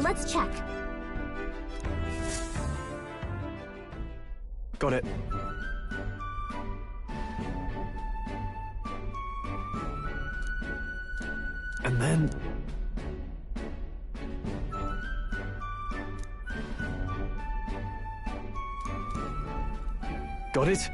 Let's check. Got it. And then... Got it?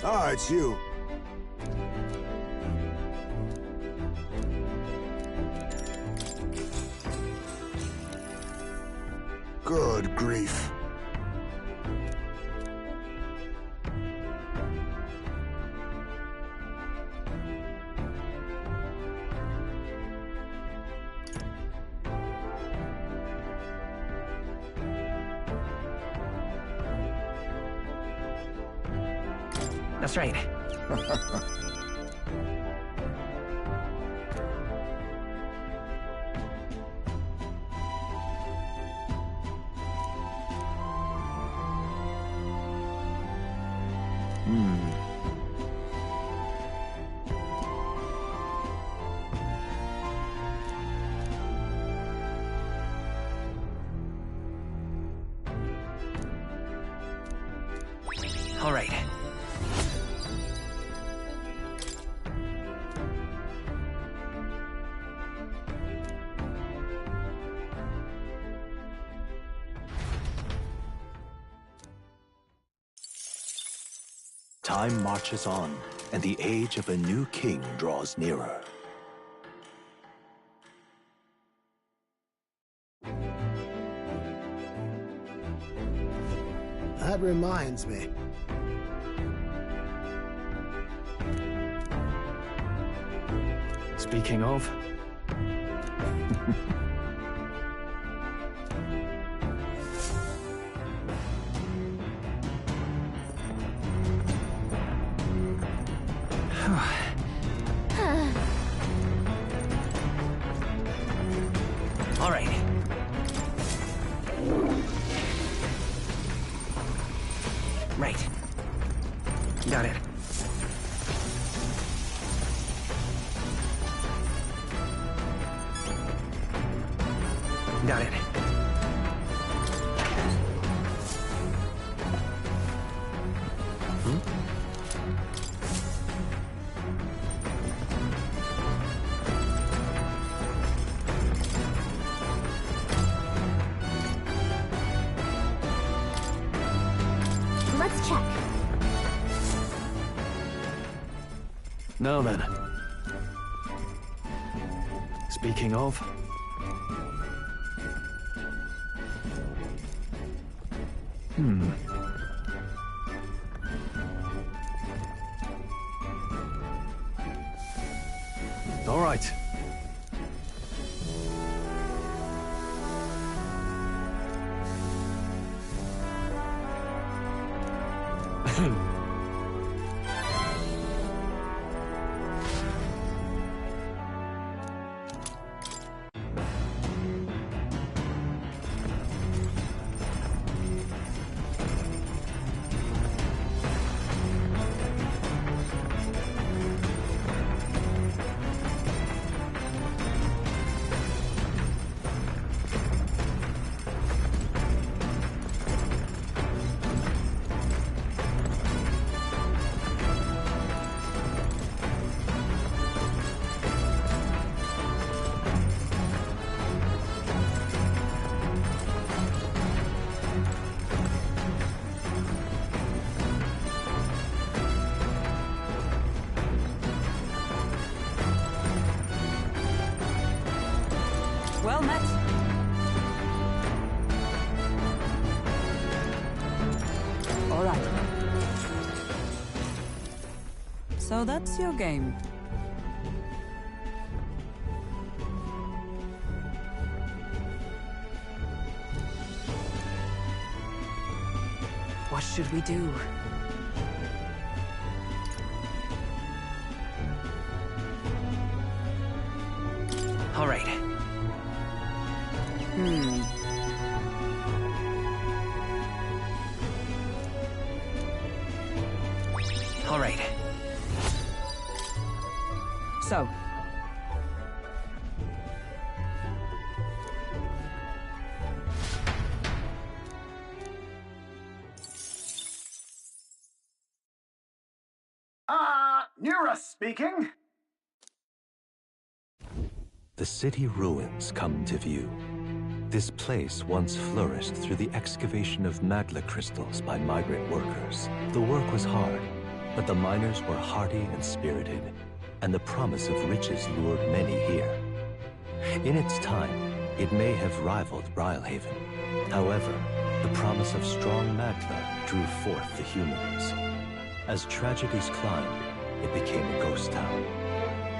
Ah, it's you. Good grief. That's right. All right. Time marches on, and the age of a new king draws nearer. That reminds me. Speaking of... All right. Right. Got it. Got it. Let's check. Now then. Speaking of... All right. Well met. All right. So that's your game. What should we do? All right. All right. So. Nura speaking. The city ruins come to view. This place once flourished through the excavation of magla crystals by migrant workers. The work was hard, but the miners were hardy and spirited, and the promise of riches lured many here. In its time, it may have rivaled Brylehaven. However, the promise of strong magla drew forth the humans. As tragedies climbed, it became a ghost town.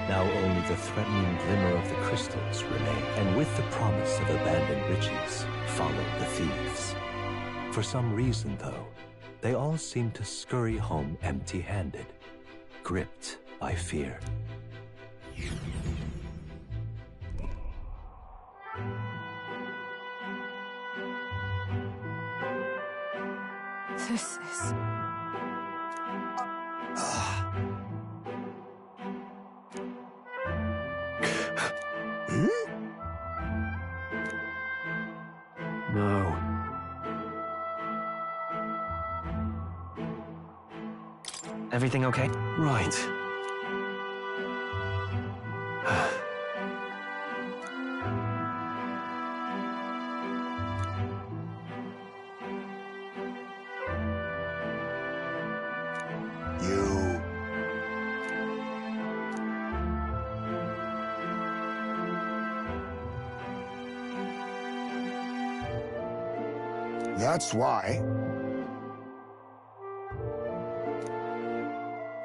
Now only the threatening glimmer of the crystals remain, and with the promise of abandoned riches followed the thieves. For some reason, though, they all seem to scurry home empty-handed, gripped by fear. This is... No. Everything okay? Right. You... That's why.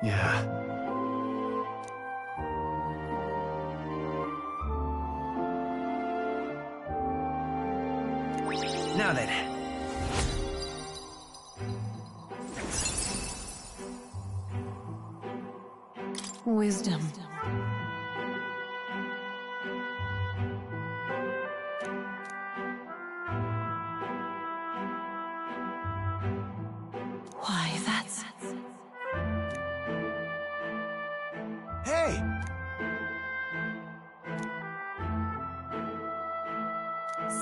Yeah. Now then. Wisdom. Why, that's... Hey!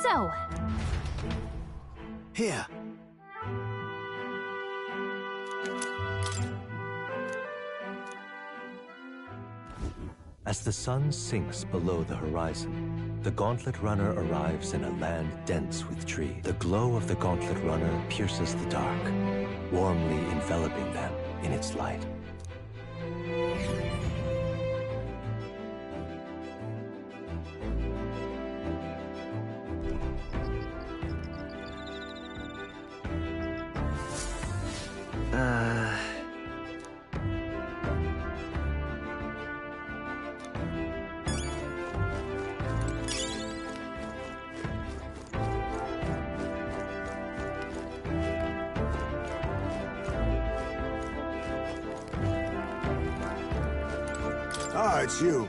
So, Here. As the sun sinks below the horizon, the Gauntlet Runner arrives in a land dense with trees. The glow of the Gauntlet Runner pierces the dark, warmly enveloping them in its light. Ah, it's you.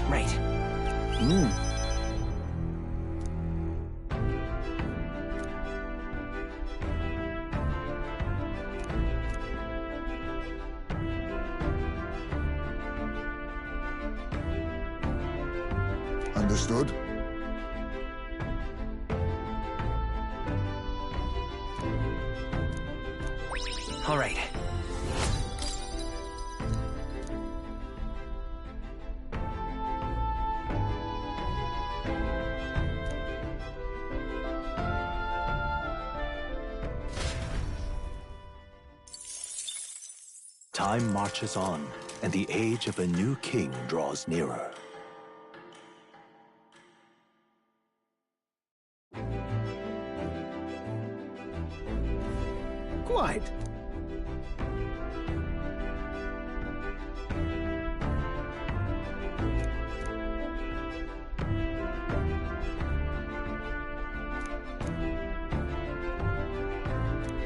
Right. Understood? All right. Time marches on, and the age of a new king draws nearer. Quite.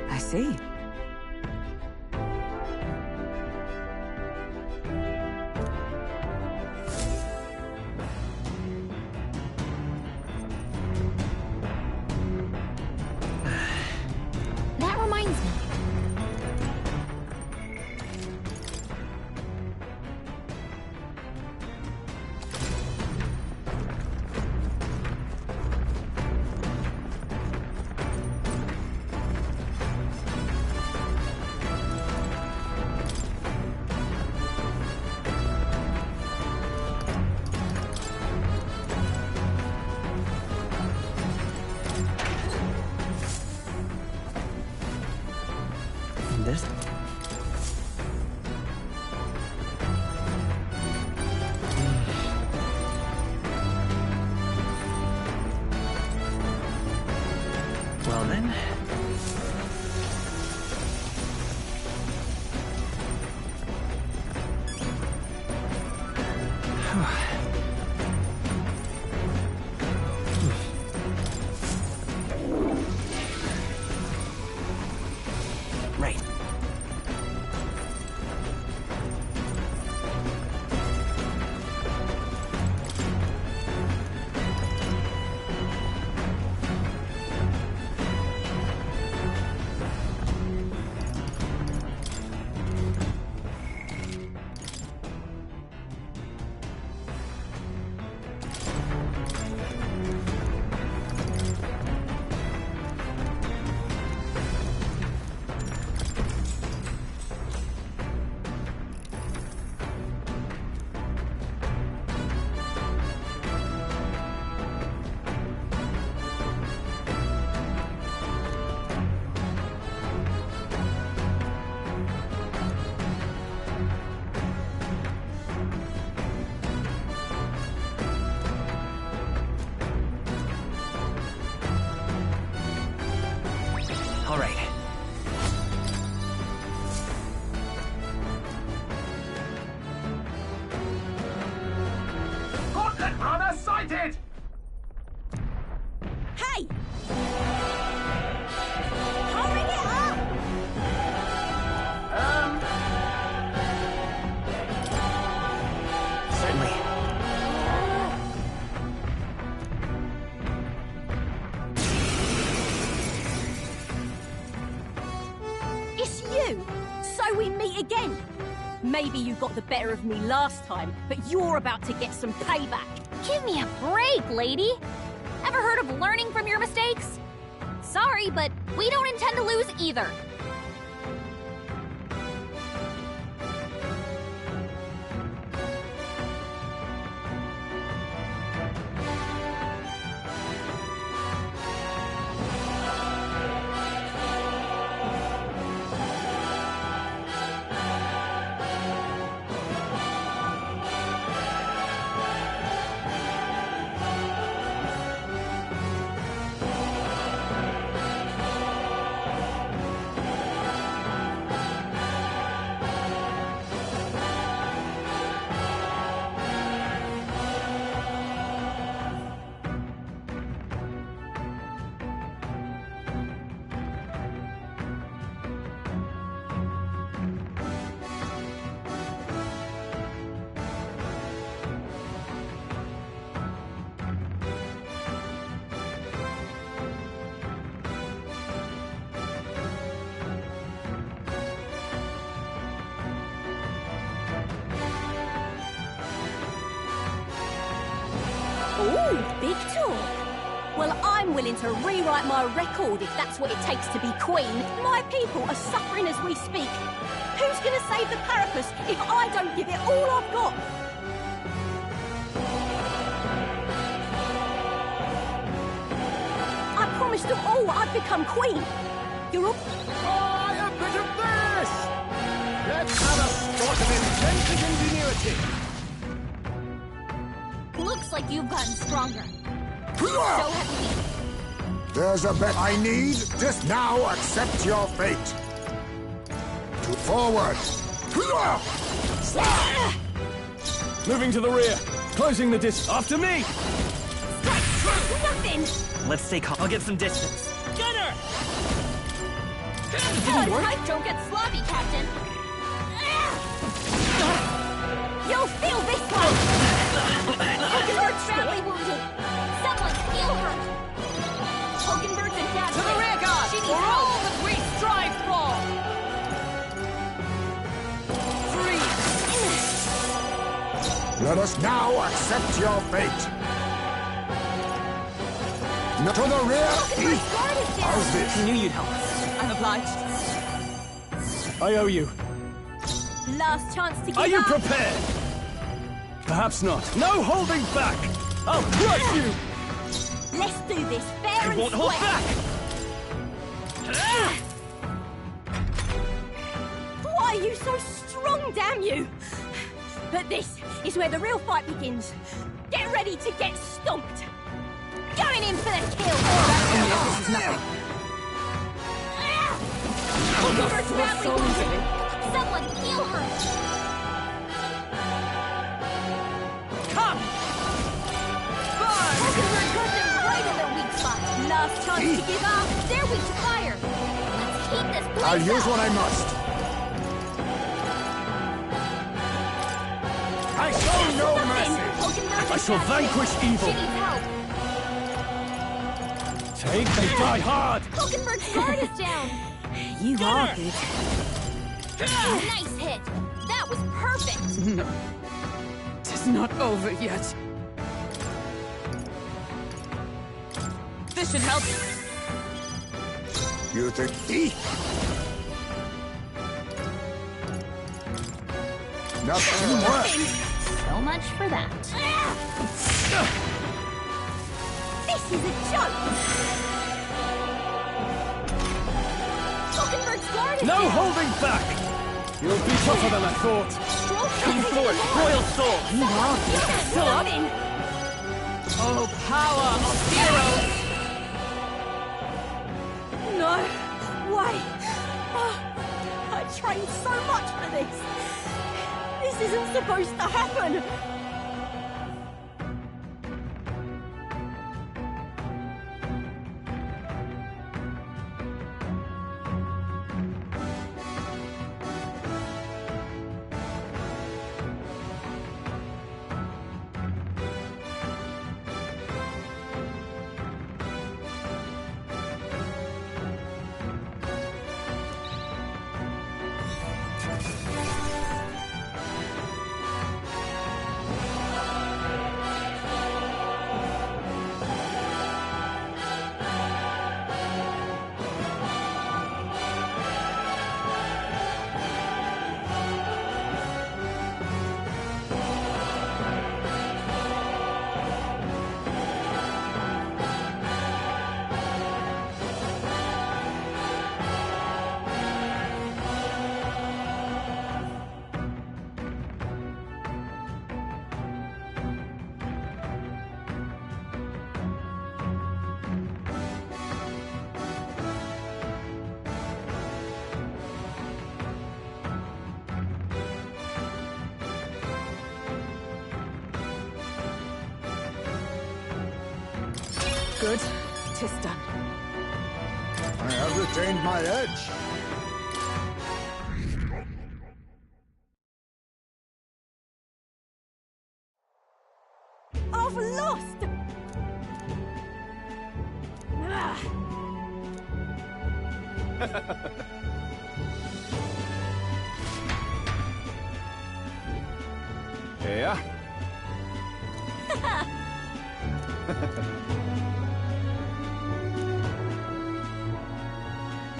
I see. That reminds me. This? Well then. Right. All right. Gauntlet runner sighted! Hey! Hurry it up! Certainly. It's you! So we meet again! Maybe you got the better of me last time, but you're about to get some payback. Give me a break, lady. Ever heard of learning from your mistakes? Sorry, but we don't intend to lose either. Well, I'm willing to rewrite my record if that's what it takes to be queen. My people are suffering as we speak. Who's gonna save the Parapus if I don't give it all I've got? I promised them all I'd become queen. You're all... Try a bit of this! Let's have a sport of intense ingenuity! Looks like you've gotten stronger. So have we. There's a bet I need. Just now accept your fate. To forward. Moving to the rear. Closing the distance. After me! Nothing! Let's stay calm. I'll get some distance. Gunner! Don't get sloppy, Captain. You'll feel this one! Hulkenberg's badly wounded. Someone heal her. Hulkenberg's in bad To the shape. rear guard! She needs For all help. that we strive for! Let us now accept your fate. Now to the rear. Hulkenberg's guard is down. How's this? Knew you'd help us. I'm obliged. I owe you. Last chance to give Are you up. prepared? Perhaps not. No holding back! I'll crush you! Let's do this fair I and won't hold square. back! Why are you so strong, damn you? But this is where the real fight begins. Get ready to get stomped. Going in for the kill. This is nothing. Hulkenberg's badly wounded. Someone heal her. Come! Hulkenberg got them right in their weak spot. Last chance to give up. They're weak to fire. Let's keep this place I'll use up. what I must. I show no mercy. Hulkenberg I is shall bad vanquish shape. evil. She needs help. Take and die hard! Hulkenberg's guard is down. You are good. Nice hit. That was perfect. No. It's not over yet. This should help. You think nothing works. So much for that. This is a joke. Hulkenberg's guard is No down. holding back! You'll be tougher than I thought. Come forward, Royal Sword! Nothing. Oh, power of heroes! No way. Oh, I trained so much for this. This isn't supposed to happen. Good. 'Tis done. I have retained my edge. I've lost. Ah. Yeah.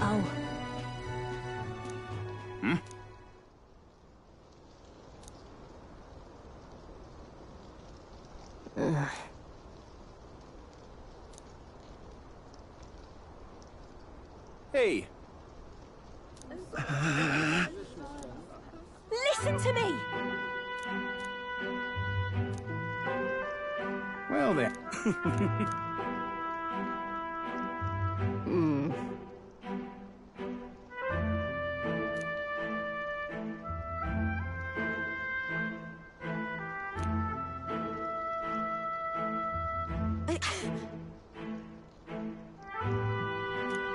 Oh. Hey! Listen to me! Well then.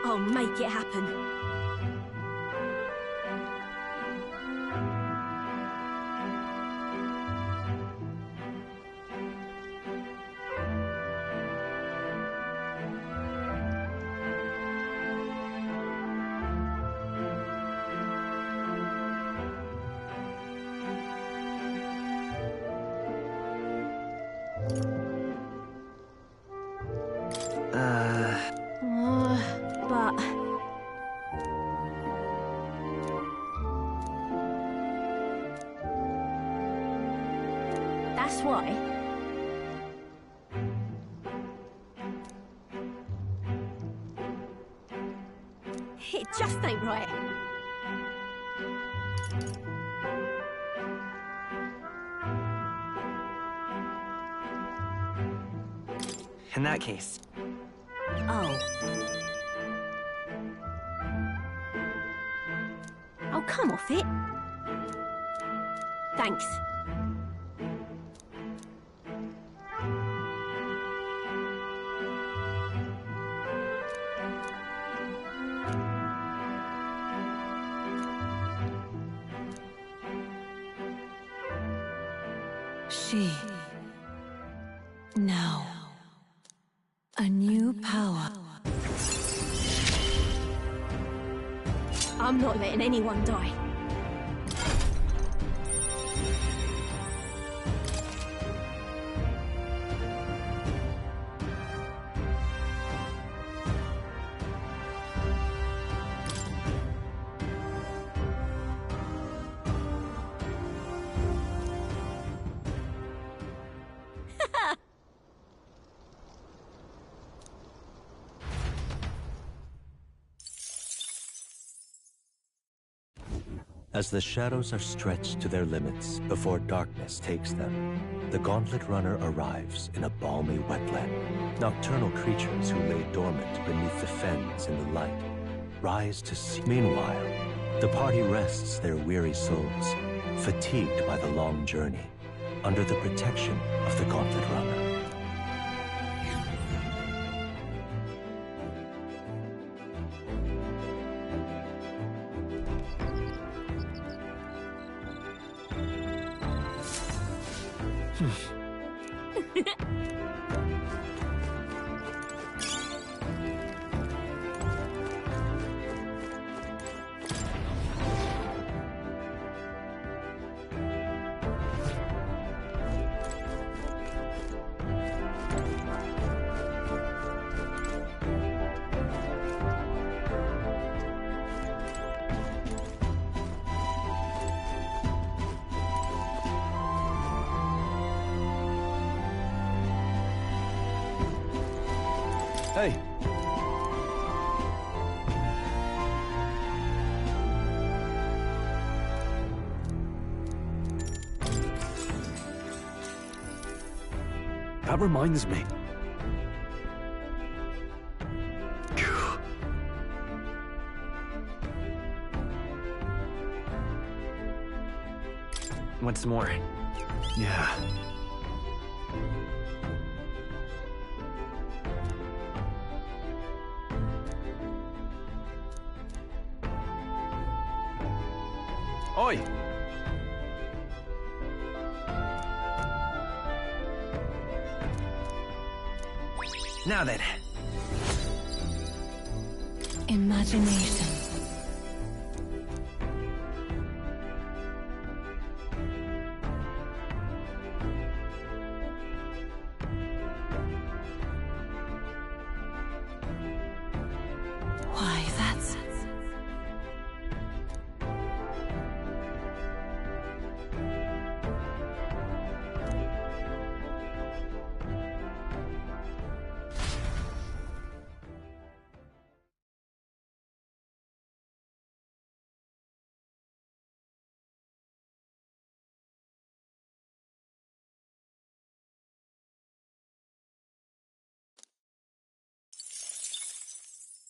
I'll make it happen. But... That's why... It just ain't right. In that case, Oh. Oh, come off it. Thanks. She. Now. A new power. I'm not letting anyone die. As the shadows are stretched to their limits before darkness takes them, the Gauntlet Runner arrives in a balmy wetland. Nocturnal creatures who lay dormant beneath the fens in the light rise to see. Meanwhile, the party rests their weary souls, fatigued by the long journey, under the protection of the Gauntlet Runner. Hey! That reminds me. what's more, Yeah. Oi! now then, Imagination. Why, that's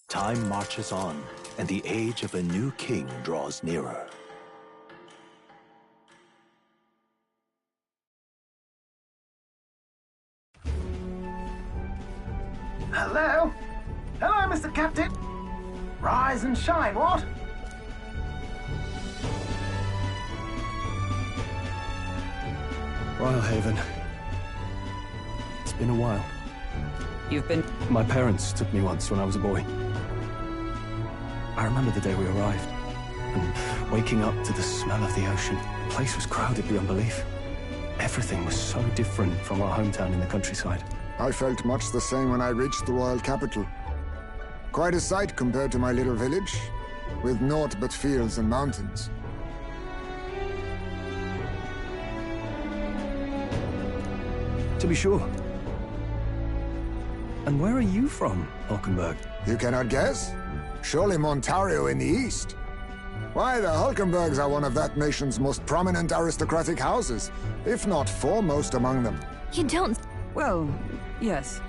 Time marches on, and the age of a new king draws nearer. Hello? Hello, Mr. Captain. Rise and shine, what? Rhylehaven. It's been a while. You've been... My parents took me once when I was a boy. I remember the day we arrived, and waking up to the smell of the ocean. The place was crowded beyond belief. Everything was so different from our hometown in the countryside. I felt much the same when I reached the royal capital. Quite a sight compared to my little village, with naught but fields and mountains. To be sure. And where are you from, Hulkenberg? You cannot guess? Surely Montario in the east. Why, the Hulkenbergs are one of that nation's most prominent aristocratic houses, if not foremost among them. You don't... Well, yes.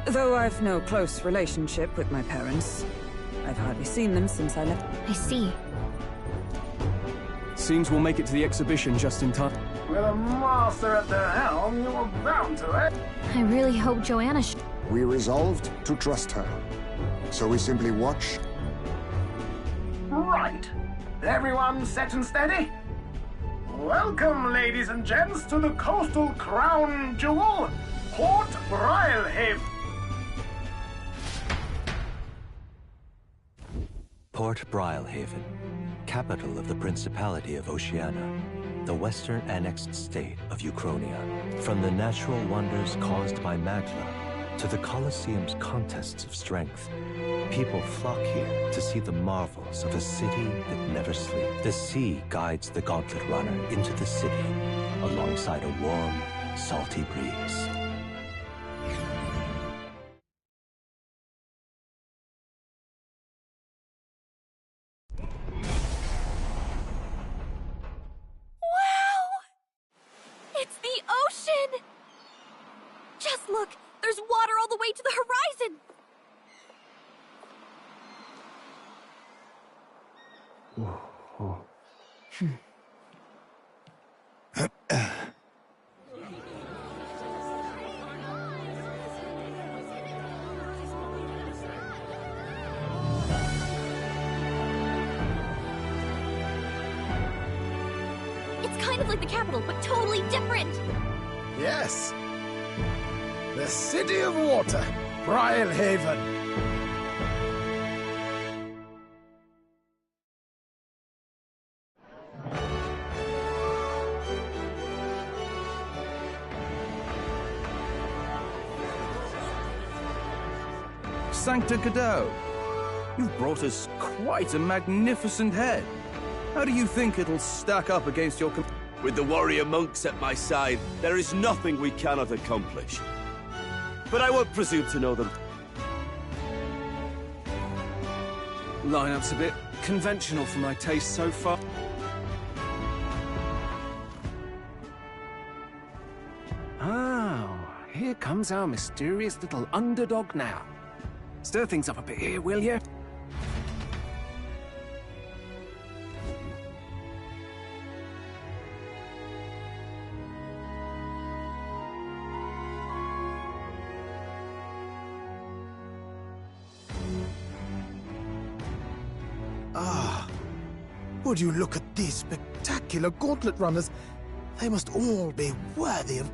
Though I've no close relationship with my parents. I've hardly seen them since I left. I see. Seems we'll make it to the exhibition just in time. With a master at the helm, you're bound to it. I really hope Joanna We resolved to trust her. So we simply watch. Right. Everyone set and steady? Welcome, ladies and gents, to the coastal crown jewel, Port Rhylehaven. Port Rhylehaven, capital of the Principality of Oceania, the western annexed state of Uchronia. From the natural wonders caused by Magla to the Colosseum's contests of strength, people flock here to see the marvels of a city that never sleeps. The sea guides the gauntlet runner into the city alongside a warm, salty breeze. It's the ocean! Just look! There's water all the way to the horizon! It's kind of like the capital, but totally different! Yes. The City of Water, Rhylehaven. Sancta Cadeau, you've brought us quite a magnificent head. How do you think it'll stack up against your... With the warrior monks at my side, there is nothing we cannot accomplish. But I won't presume to know them. Lineup's a bit conventional for my taste so far. Oh, here comes our mysterious little underdog now. Stir things up a bit here, will you? Ah, would you look at these spectacular gauntlet runners? They must all be worthy of...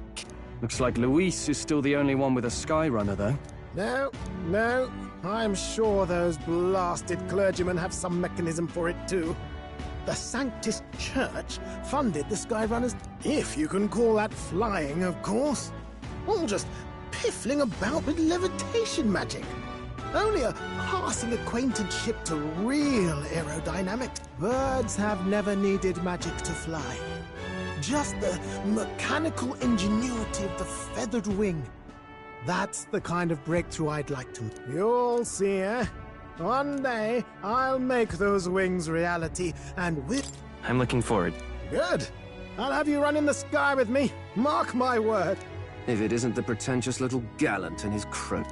Looks like Luis is still the only one with a Skyrunner, though. No, I'm sure those blasted clergymen have some mechanism for it too. The Sanctus Church funded the Skyrunners, if you can call that flying, of course. All just piffling about with levitation magic. Only a passing acquaintanceship to real aerodynamics. Birds have never needed magic to fly. Just the mechanical ingenuity of the feathered wing. That's the kind of breakthrough I'd like to. You'll see, eh? One day, I'll make those wings reality, and with... I'm looking forward. Good. I'll have you run in the sky with me. Mark my word. If it isn't the pretentious little gallant and his crew.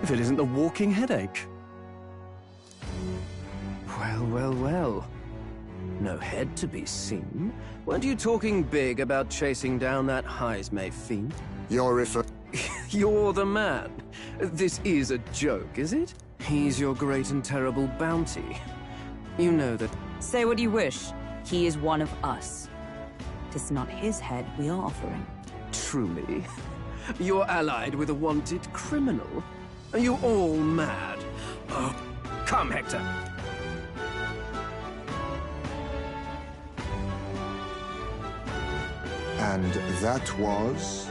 If it isn't the walking headache. Well, well, well. No head to be seen. Weren't you talking big about chasing down that Heismay fiend? You're You're the man. This is a joke, is it? He's your great and terrible bounty. You know that... Say what you wish. He is one of us. Tis not his head we are offering. Truly? You're allied with a wanted criminal? Are you all mad? Oh, come, Hector. And that was?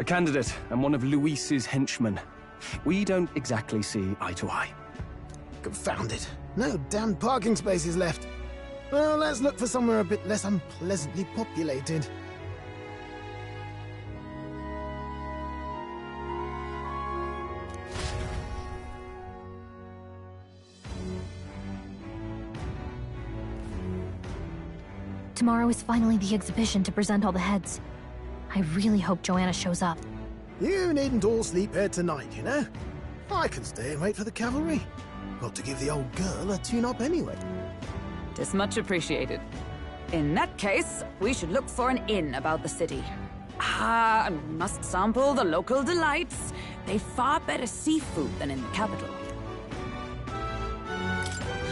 A candidate and one of Luis's henchmen. We don't exactly see eye to eye. Confound it. No damn parking spaces left. Well, let's look for somewhere a bit less unpleasantly populated. Tomorrow is finally the exhibition to present all the heads. I really hope Joanna shows up. You needn't all sleep here tonight, you know? I can stay and wait for the cavalry. Got to give the old girl a tune-up anyway. Tis much appreciated. In that case, we should look for an inn about the city. Ah, and we must sample the local delights. They've far better seafood than in the capital.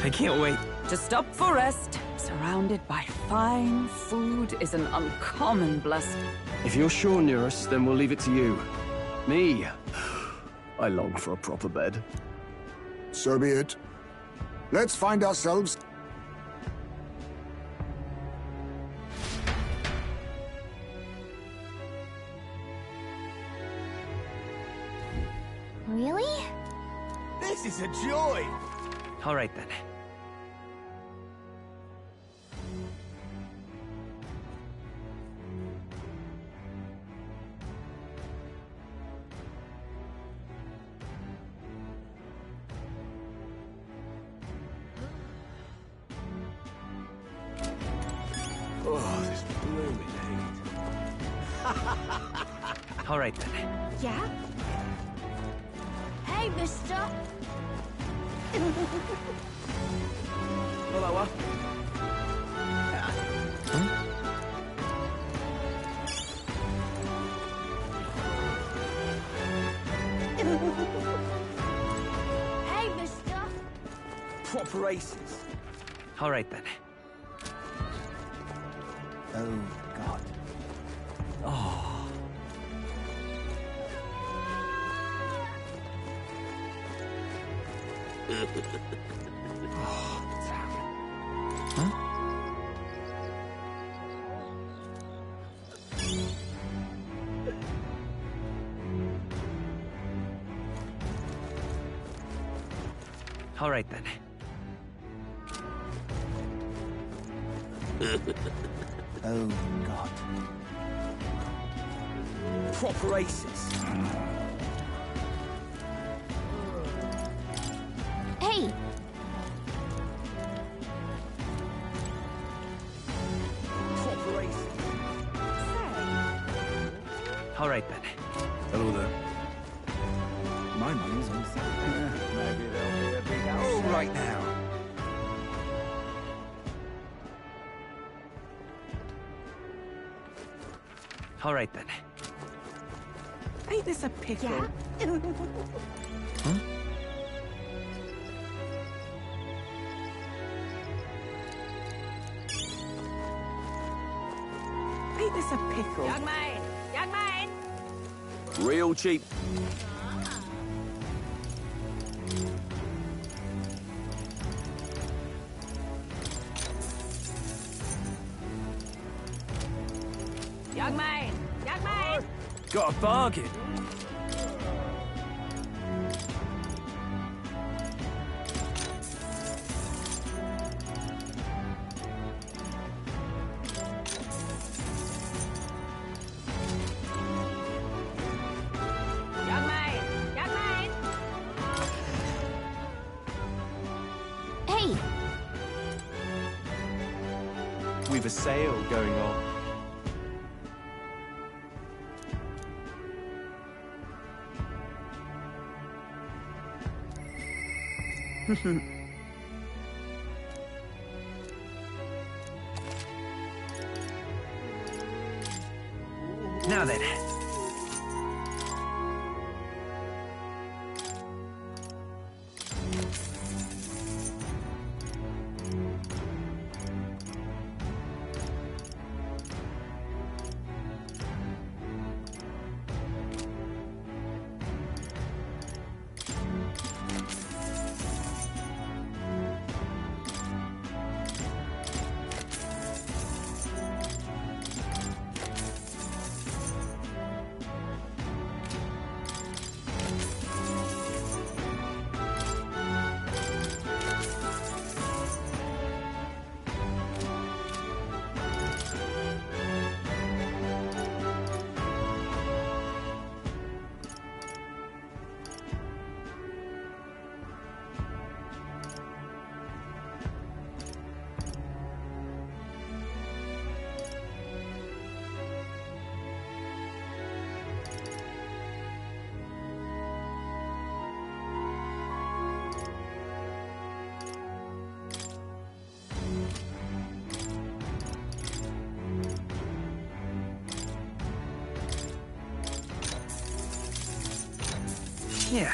I can't wait. To stop for rest, surrounded by fine food, is an uncommon blessing. If you're sure near us, then we'll leave it to you. Me, I long for a proper bed. So be it. Let's find ourselves... Really? This is a joy! All right, then. Oh, this blooming heat. All right, then. Yeah? Hey, mister! Hello, Hey, mister! proper races. All right, then. Oh, God. Oh. Oh, damn it. Huh? All right, then. Oh, God. Proper races. Hey! Proper races. All right, then. Hello there. My money's on something. Maybe there'll be a big house. Oh, right now. All right, then. Ain't this a pickle? Yeah? Huh? Ain't this a pickle? Young man! Young man! Real cheap. Young man! Young man! Got a bargain. Young man! Young man! Hey! We've a sale going on. Now then. Yeah.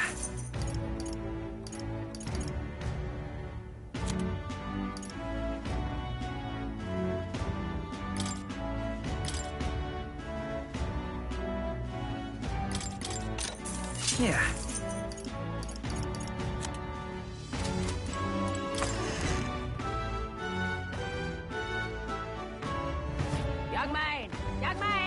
Yeah. Young man! Young man!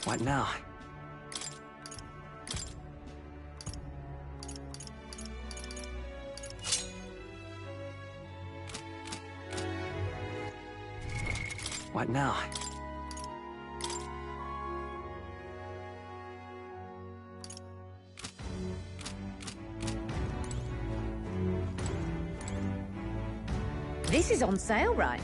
What now? What now? This is on sale, right?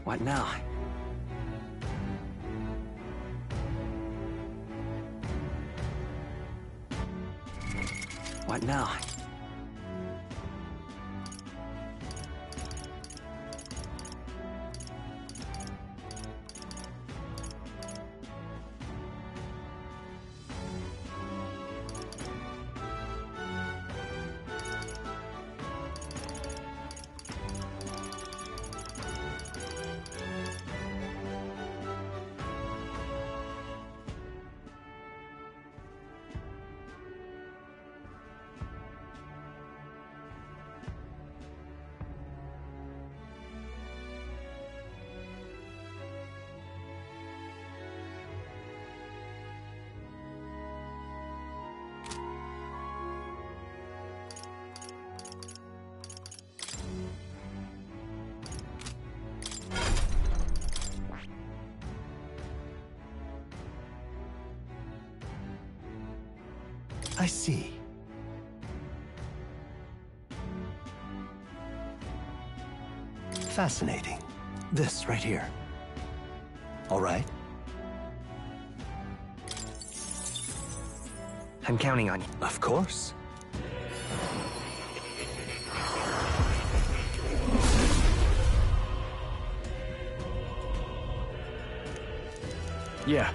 What now? What now? I see. Fascinating. This right here. All right? I'm counting on you. Of course. Yeah.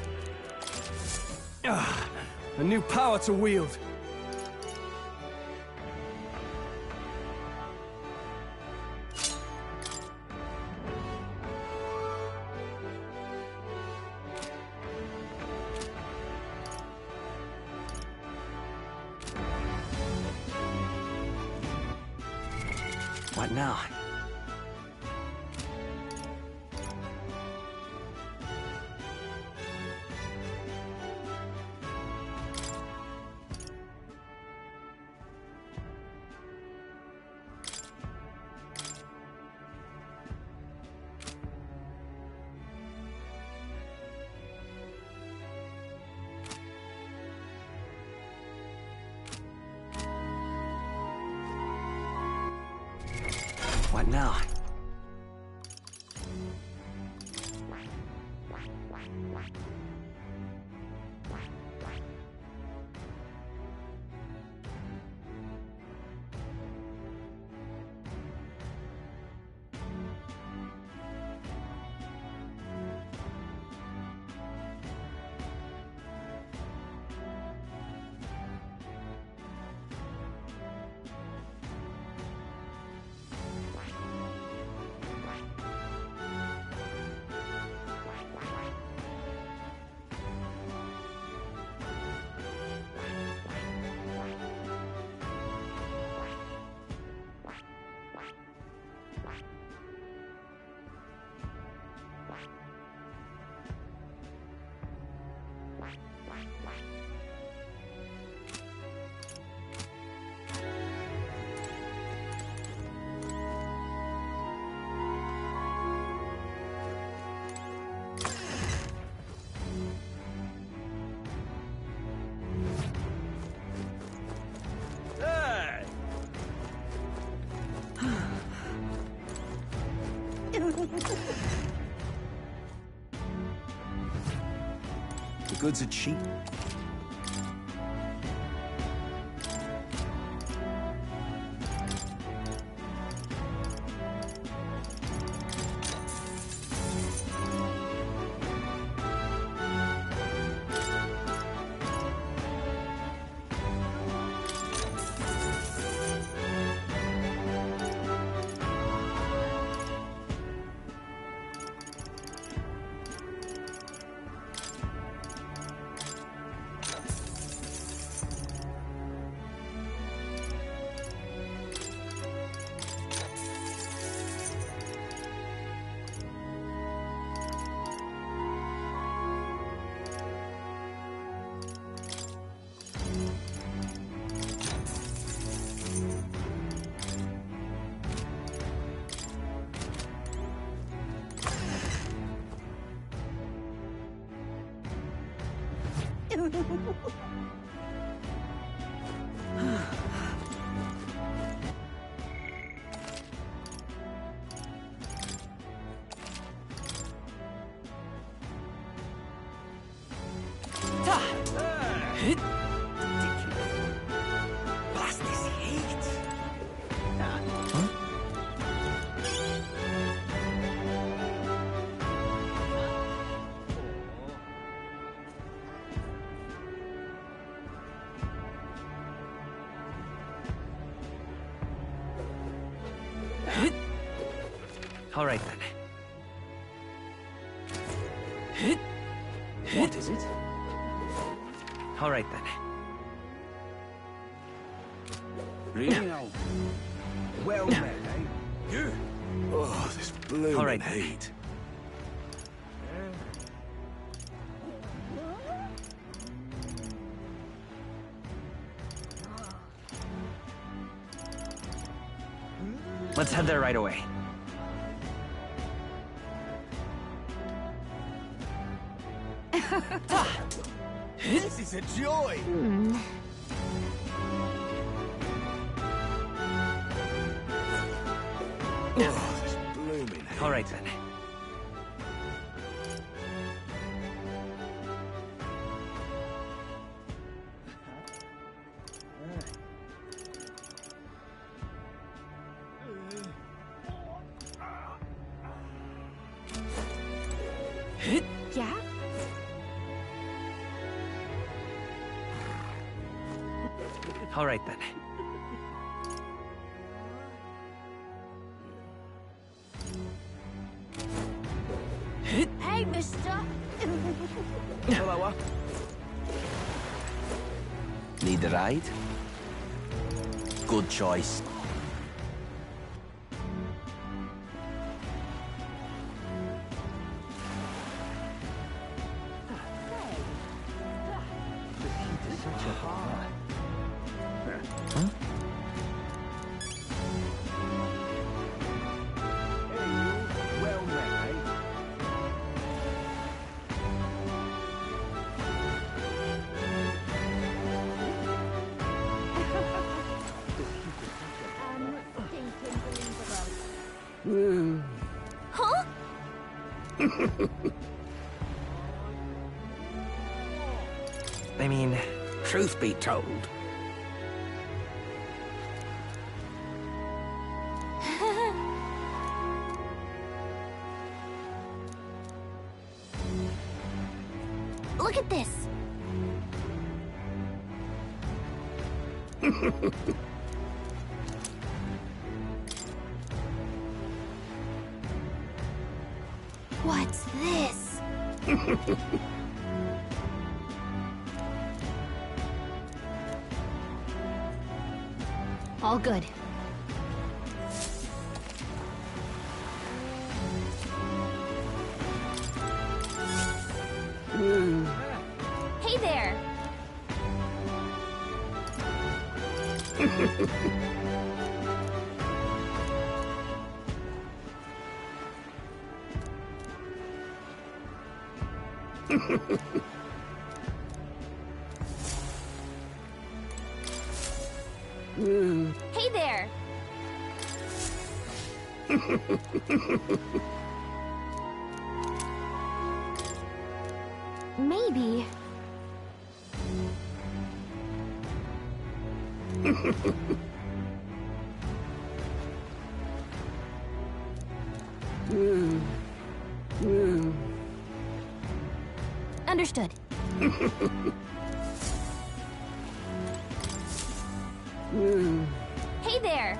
A new power to wield. What now? What now? The goods are cheap. Blast this heat! All right then. What is it? All right then. Really now? Well met, eh? You? Oh, this blooming All right. heat. Let's head there right away. This is a joy! Oh, this blooming heat. All right then. Yeah? All right then. Hey, mister! Hello, Need a ride? Good choice. well met, eh? Huh? I mean, truth be told, Look at this! What's this? All good. Hey there! Hey there! Understood. Hey there!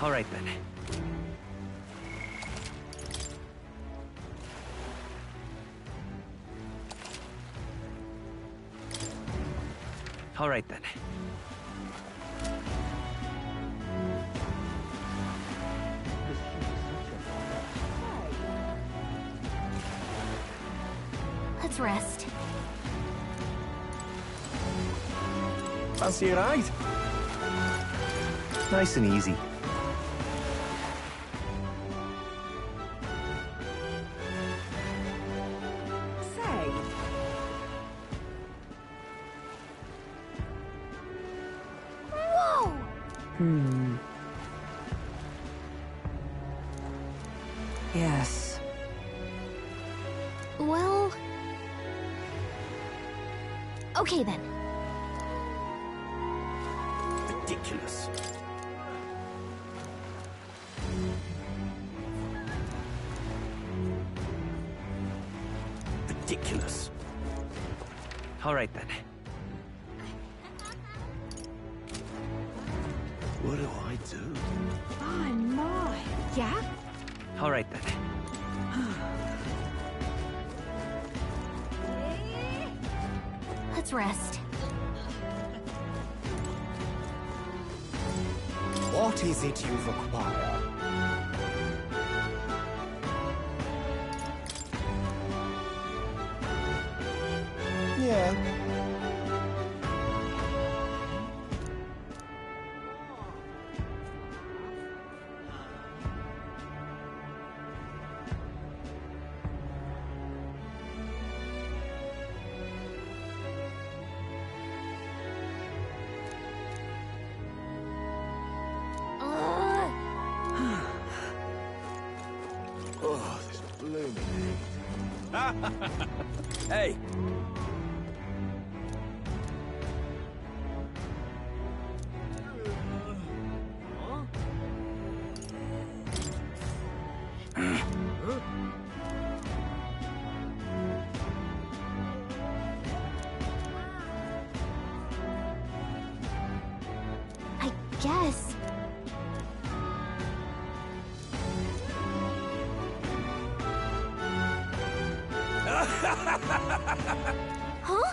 All right, then. All right, then. Let's rest. Fancy a ride? Nice and easy. Say, Whoa! Yes. Well... Okay, then. Ridiculous. Ridiculous. All right, then. What do I do? my, my. Yeah? All right, then. Let's rest. What is it you require? Yeah. Oh, this blooming heat. Hey! I guess. Huh?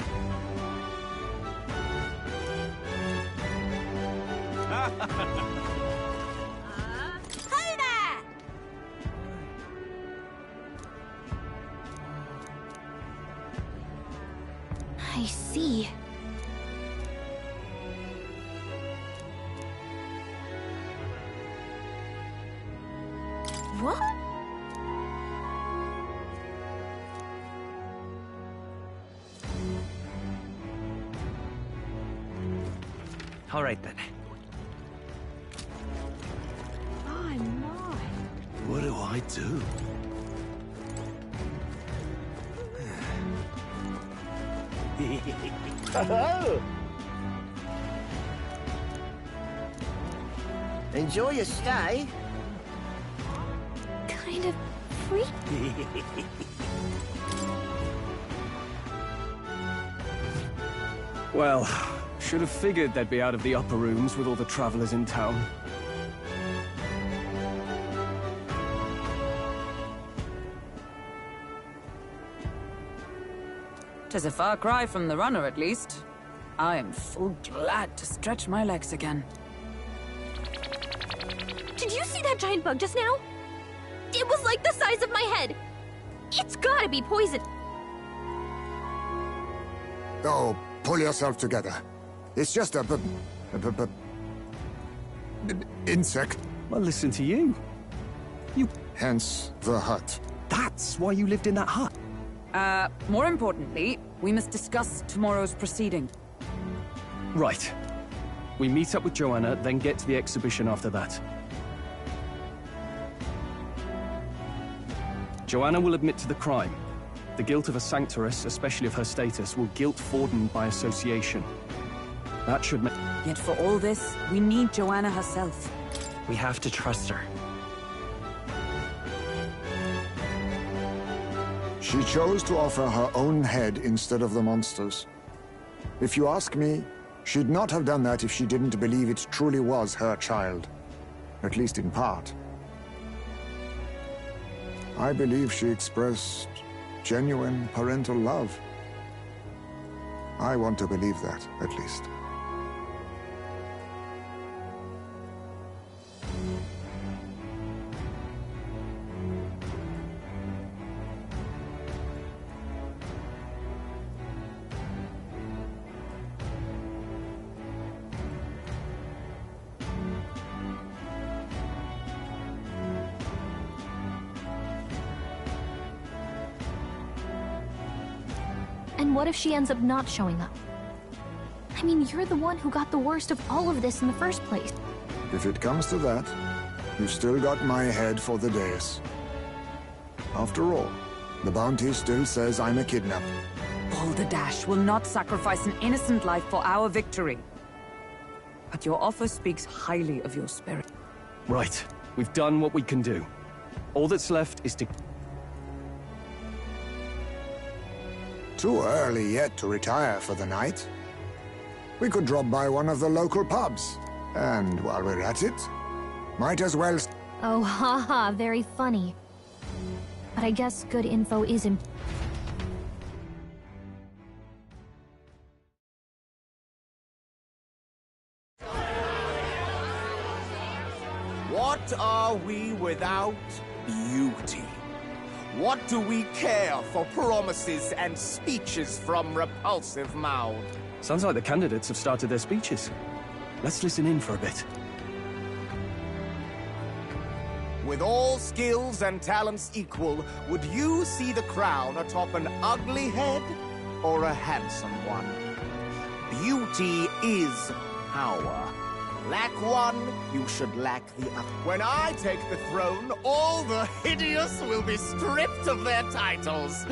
Hey there! I see. What? All right, then. My, my. What do I do? Enjoy your stay. Kind of freaky. Well, should have figured they'd be out of the upper rooms with all the travelers in town. Tis a far cry from the runner, at least. I am full glad to stretch my legs again. Did you see that giant bug just now? It was like the size of my head. It's gotta be poison. Oh, pull yourself together. It's just a insect. Well, listen to you. Hence the hut. That's why you lived in that hut. More importantly, we must discuss tomorrow's proceeding. Right. We meet up with Joanna, then get to the exhibition after that. Joanna will admit to the crime. The guilt of a sanctoress, especially of her status, will guilt Forden by association. That should make... Yet for all this, we need Joanna herself. We have to trust her. She chose to offer her own head instead of the monster's. If you ask me, she'd not have done that if she didn't believe it truly was her child. at least in part. I believe she expressed genuine parental love. I want to believe that, at least. And what if she ends up not showing up? I mean, you're the one who got the worst of all of this in the first place. If it comes to that, you've still got my head for the dais. After all, the bounty still says I'm a kidnapper. Balderdash will not sacrifice an innocent life for our victory. But your offer speaks highly of your spirit. Right. We've done what we can do. All that's left is to... Too early yet to retire for the night. We could drop by one of the local pubs. And while we're at it, might as well... Oh, haha, very funny. But I guess good info is important. What are we without beauty? What do we care for promises and speeches from repulsive mouths? Sounds like the candidates have started their speeches. Let's listen in for a bit. With all skills and talents equal, would you see the crown atop an ugly head or a handsome one? Beauty is power. Lack one, you should lack the other. When I take the throne, all the hideous will be stripped of their titles.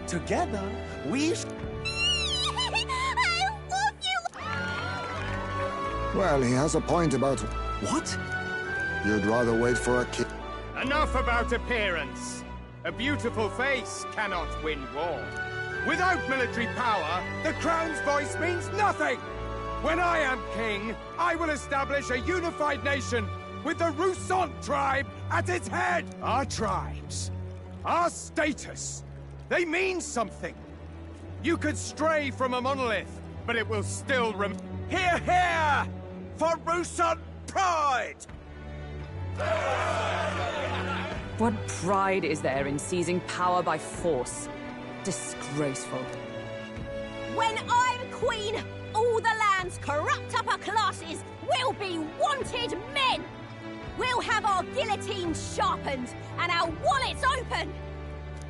Together, we I love you! Well, he has a point about... What? You'd rather wait for a kid... Enough about appearance. A beautiful face cannot win war. Without military power, the crown's voice means nothing! When I am king, I will establish a unified nation with the Rousant tribe at its head! Our tribes, our status, they mean something. You could stray from a monolith, but it will still Hear, hear! For Rousant pride! What pride is there in seizing power by force? Disgraceful. When I'm queen, all the land's corrupt upper classes will be wanted men! We'll have our guillotines sharpened and our wallets open!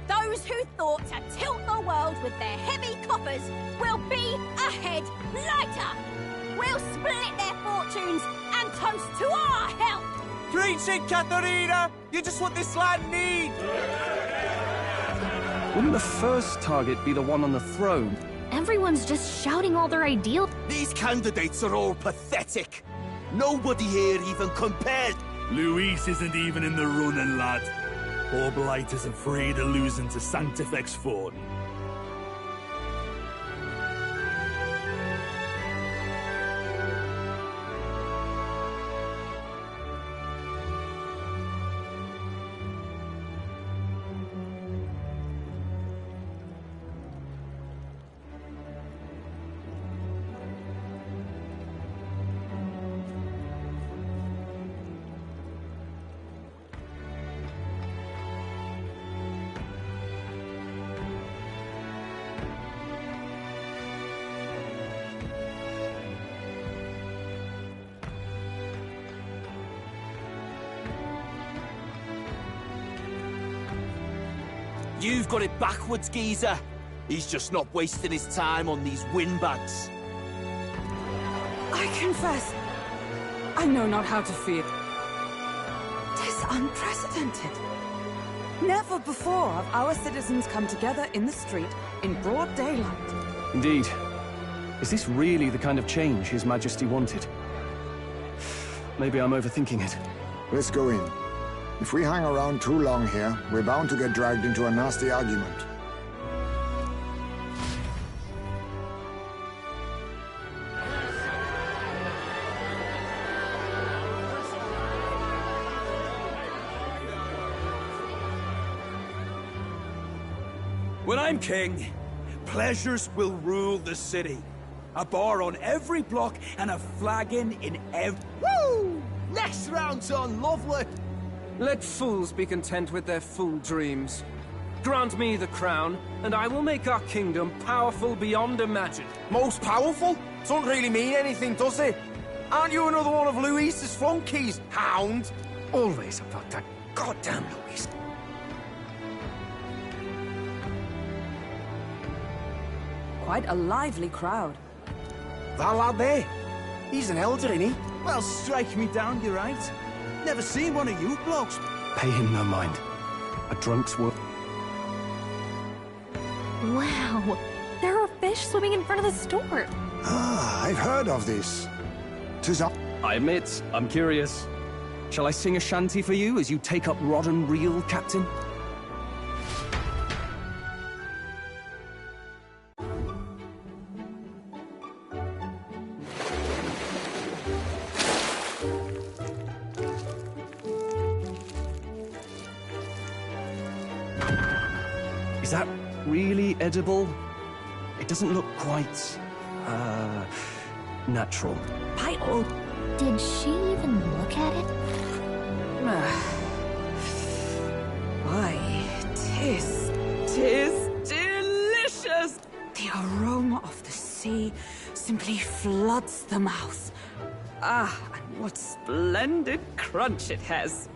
Those who thought to tilt the world with their heavy coffers will be a head lighter! We'll split their fortunes and toast to our help! Preach it, Katharina! You just what this land needs! Wouldn't the first target be the one on the throne? Everyone's just shouting all their ideals. These candidates are all pathetic. Nobody here even compares. Luis isn't even in the running, lad. Poor Blight is afraid of losing to Sanctifex Ford. You've got it backwards, geezer. He's just not wasting his time on these windbags. I confess, I know not how to feel. 'Tis unprecedented. Never before have our citizens come together in the street in broad daylight. Indeed. Is this really the kind of change His Majesty wanted? Maybe I'm overthinking it. Let's go in. If we hang around too long here, we're bound to get dragged into a nasty argument. When I'm king, pleasures will rule the city. A bar on every block and a flagon in every... Woo! Next round's on, lovely! Let fools be content with their fool dreams. Grant me the crown, and I will make our kingdom powerful beyond imagining. Most powerful? Doesn't really mean anything, does it? Aren't you another one of Luis's flunkies, hound? Always about that goddamn Luis. Quite a lively crowd. That lad there, he's an elder, ain't he? Well, strike me down, you're right. Never seen one of you blokes. Pay him no mind. A drunk's work. Wow, there are fish swimming in front of the store. Ah, I've heard of this. 'Tis a... I admit, I'm curious. Shall I sing a shanty for you as you take up rod and reel, Captain? Is that really edible? It doesn't look quite, natural. By all... Did she even look at it? Why, tis delicious! The aroma of the sea simply floods the mouth. Ah, and what splendid crunch it has.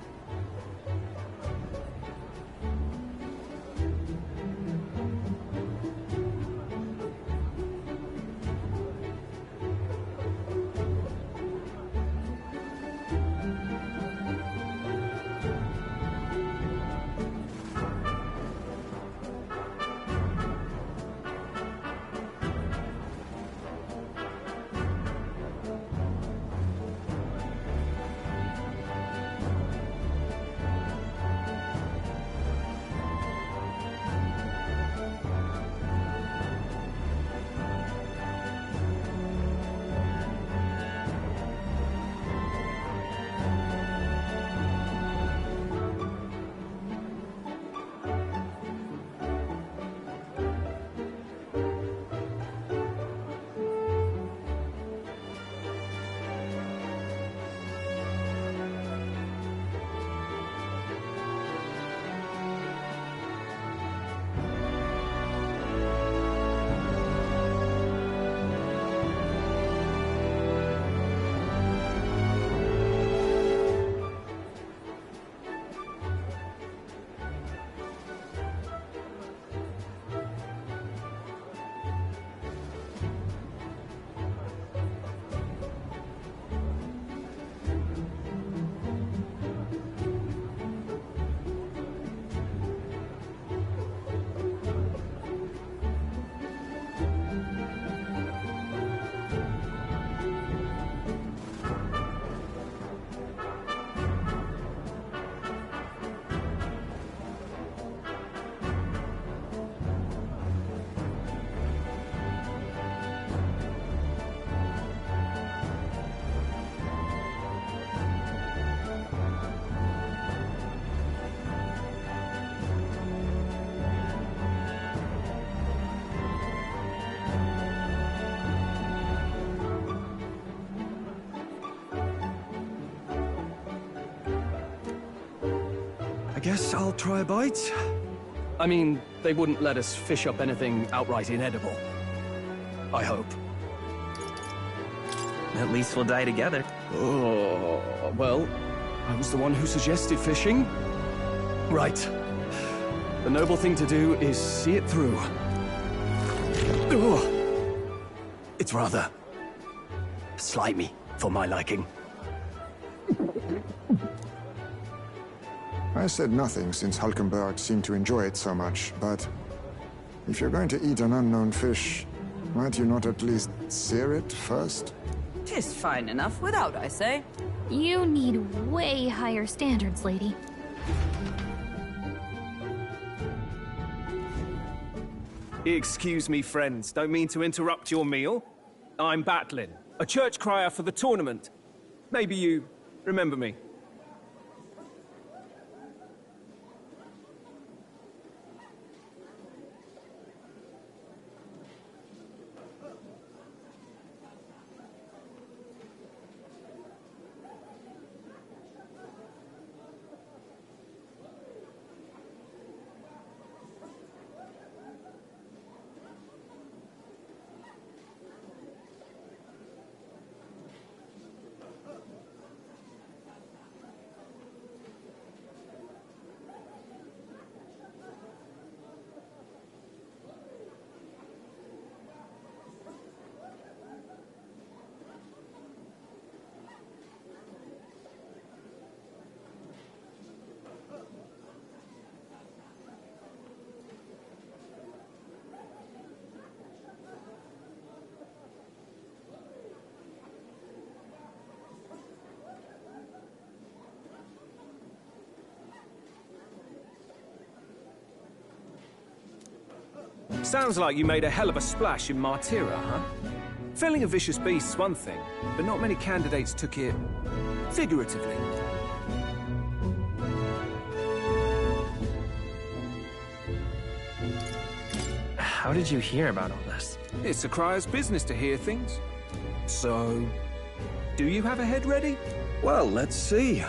I guess I'll try a bite. I mean, they wouldn't let us fish up anything outright inedible. I hope. At least we'll die together. Oh, well, I was the one who suggested fishing. Right. The noble thing to do is see it through. Ugh. It's rather slimy for my liking. I said nothing since Hulkenberg seemed to enjoy it so much, but if you're going to eat an unknown fish, might you not at least sear it first? 'Tis fine enough without, I say. You need way higher standards, lady. Excuse me, friends. Don't mean to interrupt your meal. I'm Batlin, a church crier for the tournament. Maybe you remember me. Sounds like you made a hell of a splash in Martyra, huh? Felling a vicious beast's one thing, but not many candidates took it figuratively. How did you hear about all this? It's a crier's business to hear things. So, do you have a head ready? Well, let's see.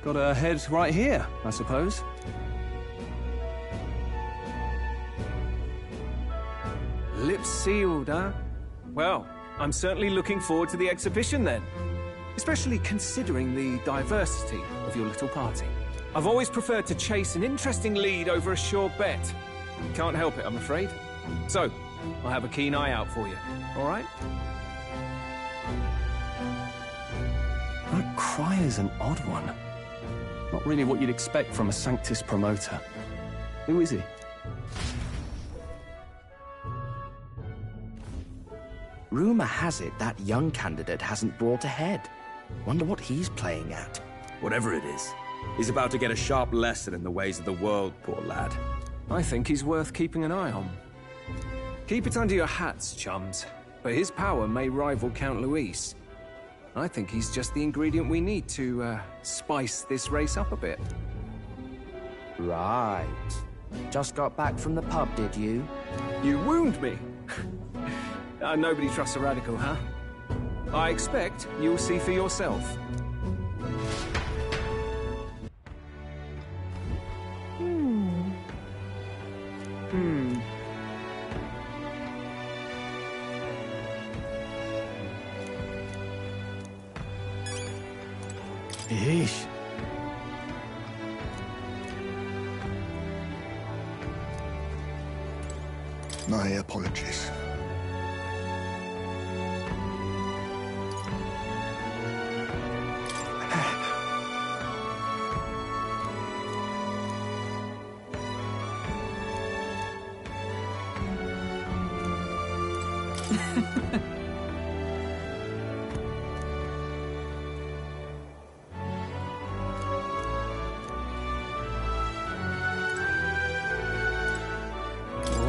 Got a head right here, I suppose. Lips sealed, huh? Well, I'm certainly looking forward to the exhibition then. Especially considering the diversity of your little party. I've always preferred to chase an interesting lead over a sure bet. Can't help it, I'm afraid. So, I'll have a keen eye out for you, all right? That crier's an odd one. Not really what you'd expect from a Sanctus promoter. Who is he? Rumor has it that young candidate hasn't brought a head. Wonder what he's playing at. Whatever it is, he's about to get a sharp lesson in the ways of the world, poor lad. I think he's worth keeping an eye on. Keep it under your hats, chums. But his power may rival Count Luis. I think he's just the ingredient we need to, spice this race up a bit. Right. Just got back from the pub, did you? You wound me! Nobody trusts a radical, huh? I expect you'll see for yourself. Yeesh. My apologies.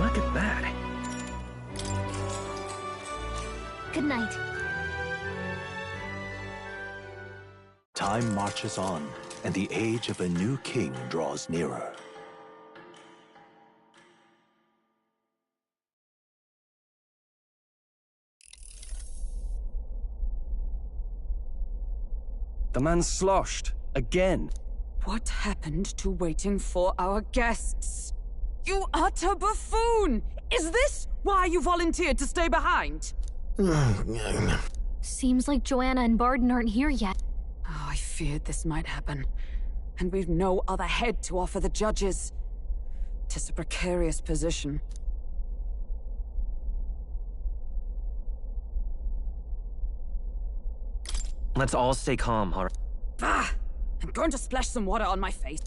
Look at that. Good night. Time marches on, and the age of a new king draws nearer. The man's sloshed. Again. What happened to waiting for our guests? You utter buffoon! Is this why you volunteered to stay behind? Seems like Joanna and Barden aren't here yet. Oh, I feared this might happen. And we've no other head to offer the judges. 'Tis a precarious position. Let's all stay calm, all right? Ah! I'm going to splash some water on my face.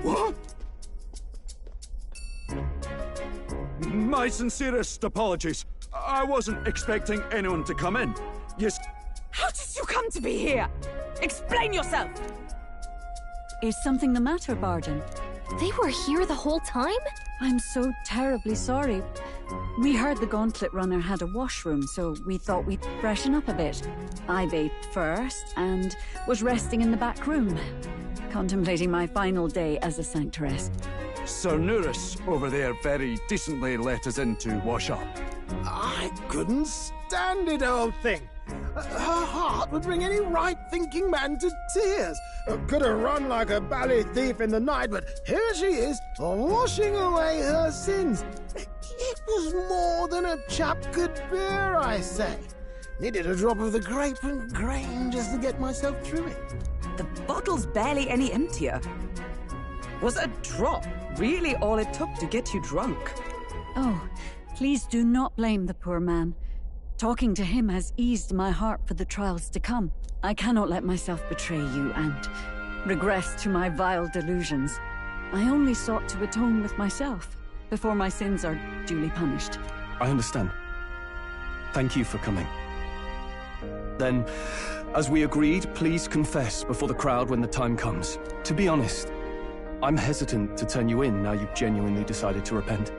What? My sincerest apologies. I wasn't expecting anyone to come in. Yes. How did you come to be here? Explain yourself! Is something the matter, Barden? They were here the whole time? I'm so terribly sorry. We heard the Gauntlet Runner had a washroom, so we thought we'd freshen up a bit. I bathed first and was resting in the back room, contemplating my final day as a Sanctoress. Sir Nuris over there very decently let us in to wash up. I couldn't stand it, old thing. Her heart would bring any right-thinking man to tears. Could have run like a bally thief in the night, but here she is, washing away her sins. It was more than a chap could bear, I say. Needed a drop of the grape and grain just to get myself through it. The bottle's barely any emptier. Was a drop really all it took to get you drunk? Oh, please do not blame the poor man. Talking to him has eased my heart for the trials to come. I cannot let myself betray you and regress to my vile delusions. I only sought to atone with myself before my sins are duly punished. I understand. Thank you for coming. Then, as we agreed, please confess before the crowd when the time comes. To be honest, I'm hesitant to turn you in now you've genuinely decided to repent.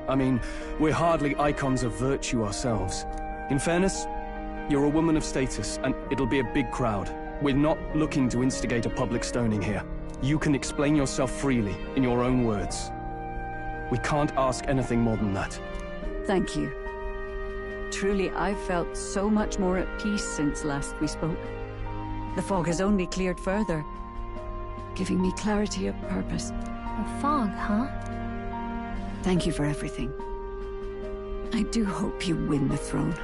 I mean, we're hardly icons of virtue ourselves. In fairness, you're a woman of status, and it'll be a big crowd. We're not looking to instigate a public stoning here. You can explain yourself freely, in your own words. We can't ask anything more than that. Thank you. Truly, I've felt so much more at peace since last we spoke. The fog has only cleared further, giving me clarity of purpose. The fog, huh? Thank you for everything. I do hope you win the throne.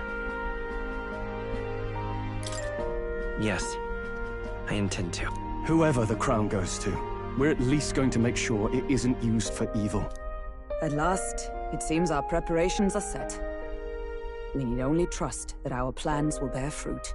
Yes, I intend to. Whoever the crown goes to, we're at least going to make sure it isn't used for evil. At last, it seems our preparations are set. We need only trust that our plans will bear fruit.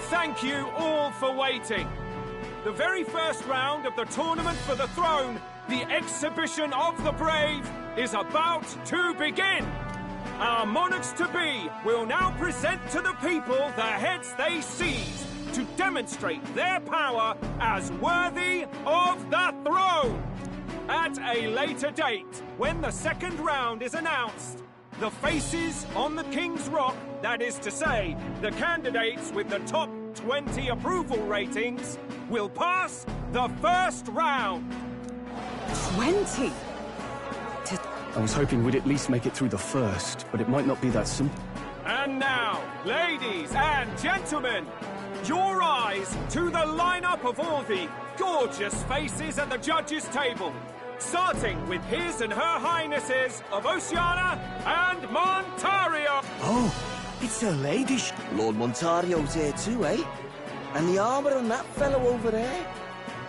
Thank you all for waiting. The very first round of the tournament for the throne, the exhibition of the brave, is about to begin. Our monarchs-to-be will now present to the people the heads they seized to demonstrate their power as worthy of the throne. At a later date, when the second round is announced, the faces on the King's Rock, that is to say, the candidates with the top 20 approval ratings, will pass the first round. 20? I was hoping we'd at least make it through the first, but it might not be that simple. And now, ladies and gentlemen, your eyes to the lineup of all the gorgeous faces at the judges' table, starting with His and Her Highnesses of Oceania and Montario. Oh, it's a lady. Lord Montario's here too, eh? And the armor on that fellow over there?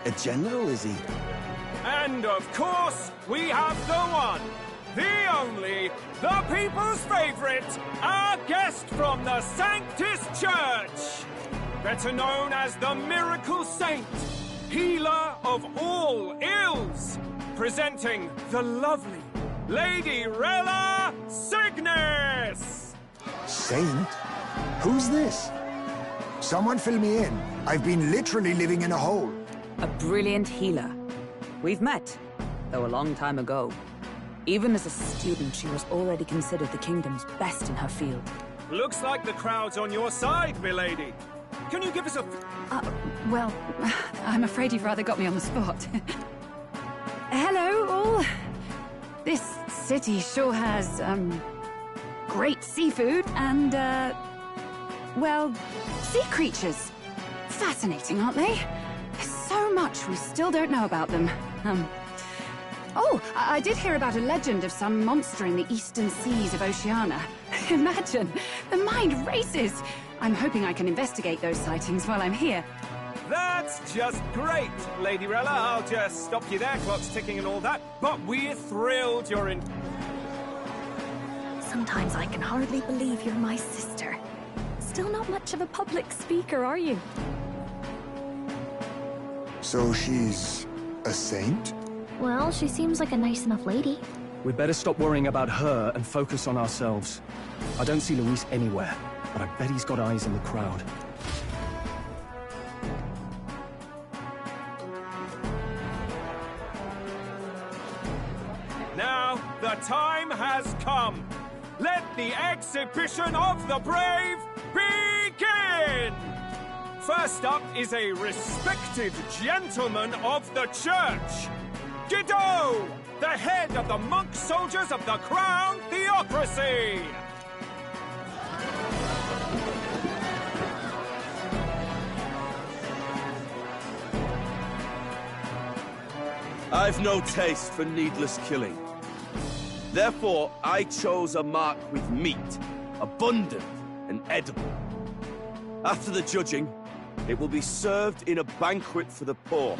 A general, is he? And of course, we have the one, the only, the people's favorite, our guest from the Sanctus Church, better known as the Miracle Saint, healer of all ills, presenting the lovely Lady Rella Cygnus. Saint? Who's this? Someone fill me in. I've been literally living in a hole. A brilliant healer. We've met, though a long time ago. Even as a student, she was already considered the kingdom's best in her field. Looks like the crowd's on your side, milady. Can you give us a... Well, I'm afraid you've rather got me on the spot. Hello, all. This city sure has, great seafood and, well, sea creatures. Fascinating, aren't they? There's so much we still don't know about them. Oh, I did hear about a legend of some monster in the eastern seas of Oceania. Imagine, the mind races. I'm hoping I can investigate those sightings while I'm here. That's just great, Lady Rella. I'll just stop you there, clock's ticking and all that. But we're thrilled you're in... Sometimes I can hardly believe you're my sister. Still not much of a public speaker, are you? So she's a saint? Well, she seems like a nice enough lady. We'd better stop worrying about her and focus on ourselves. I don't see Luis anywhere, but I bet he's got eyes in the crowd. Now, the time has come. Let the exhibition of the brave begin! First up is a respected gentleman of the church. Guido, the head of the monk soldiers of the Crown Theocracy! I've no taste for needless killing. Therefore, I chose a mark with meat, abundant and edible. After the judging, it will be served in a banquet for the poor.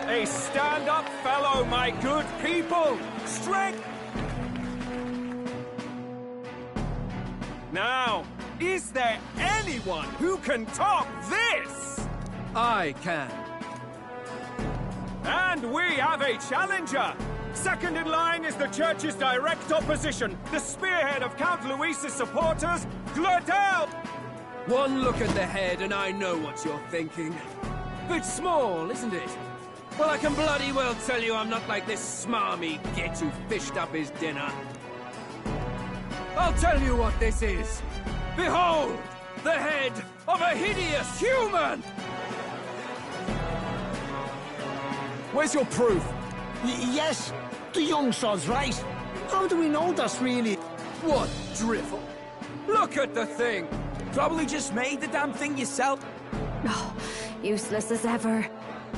A stand-up fellow, my good people! Strength! Now, is there anyone who can top this? I can. And we have a challenger! Second in line is the church's direct opposition, the spearhead of Count Luis's supporters, Glurdale! One look at the head and I know what you're thinking. Bit small, isn't it? Well, I can bloody well tell you I'm not like this smarmy git who fished up his dinner. I'll tell you what this is. Behold, the head of a hideous human! Where's your proof? Yes, the young sod's right. How do we know that's really... What drivel? Look at the thing! Probably just made the damn thing yourself. Oh, useless as ever.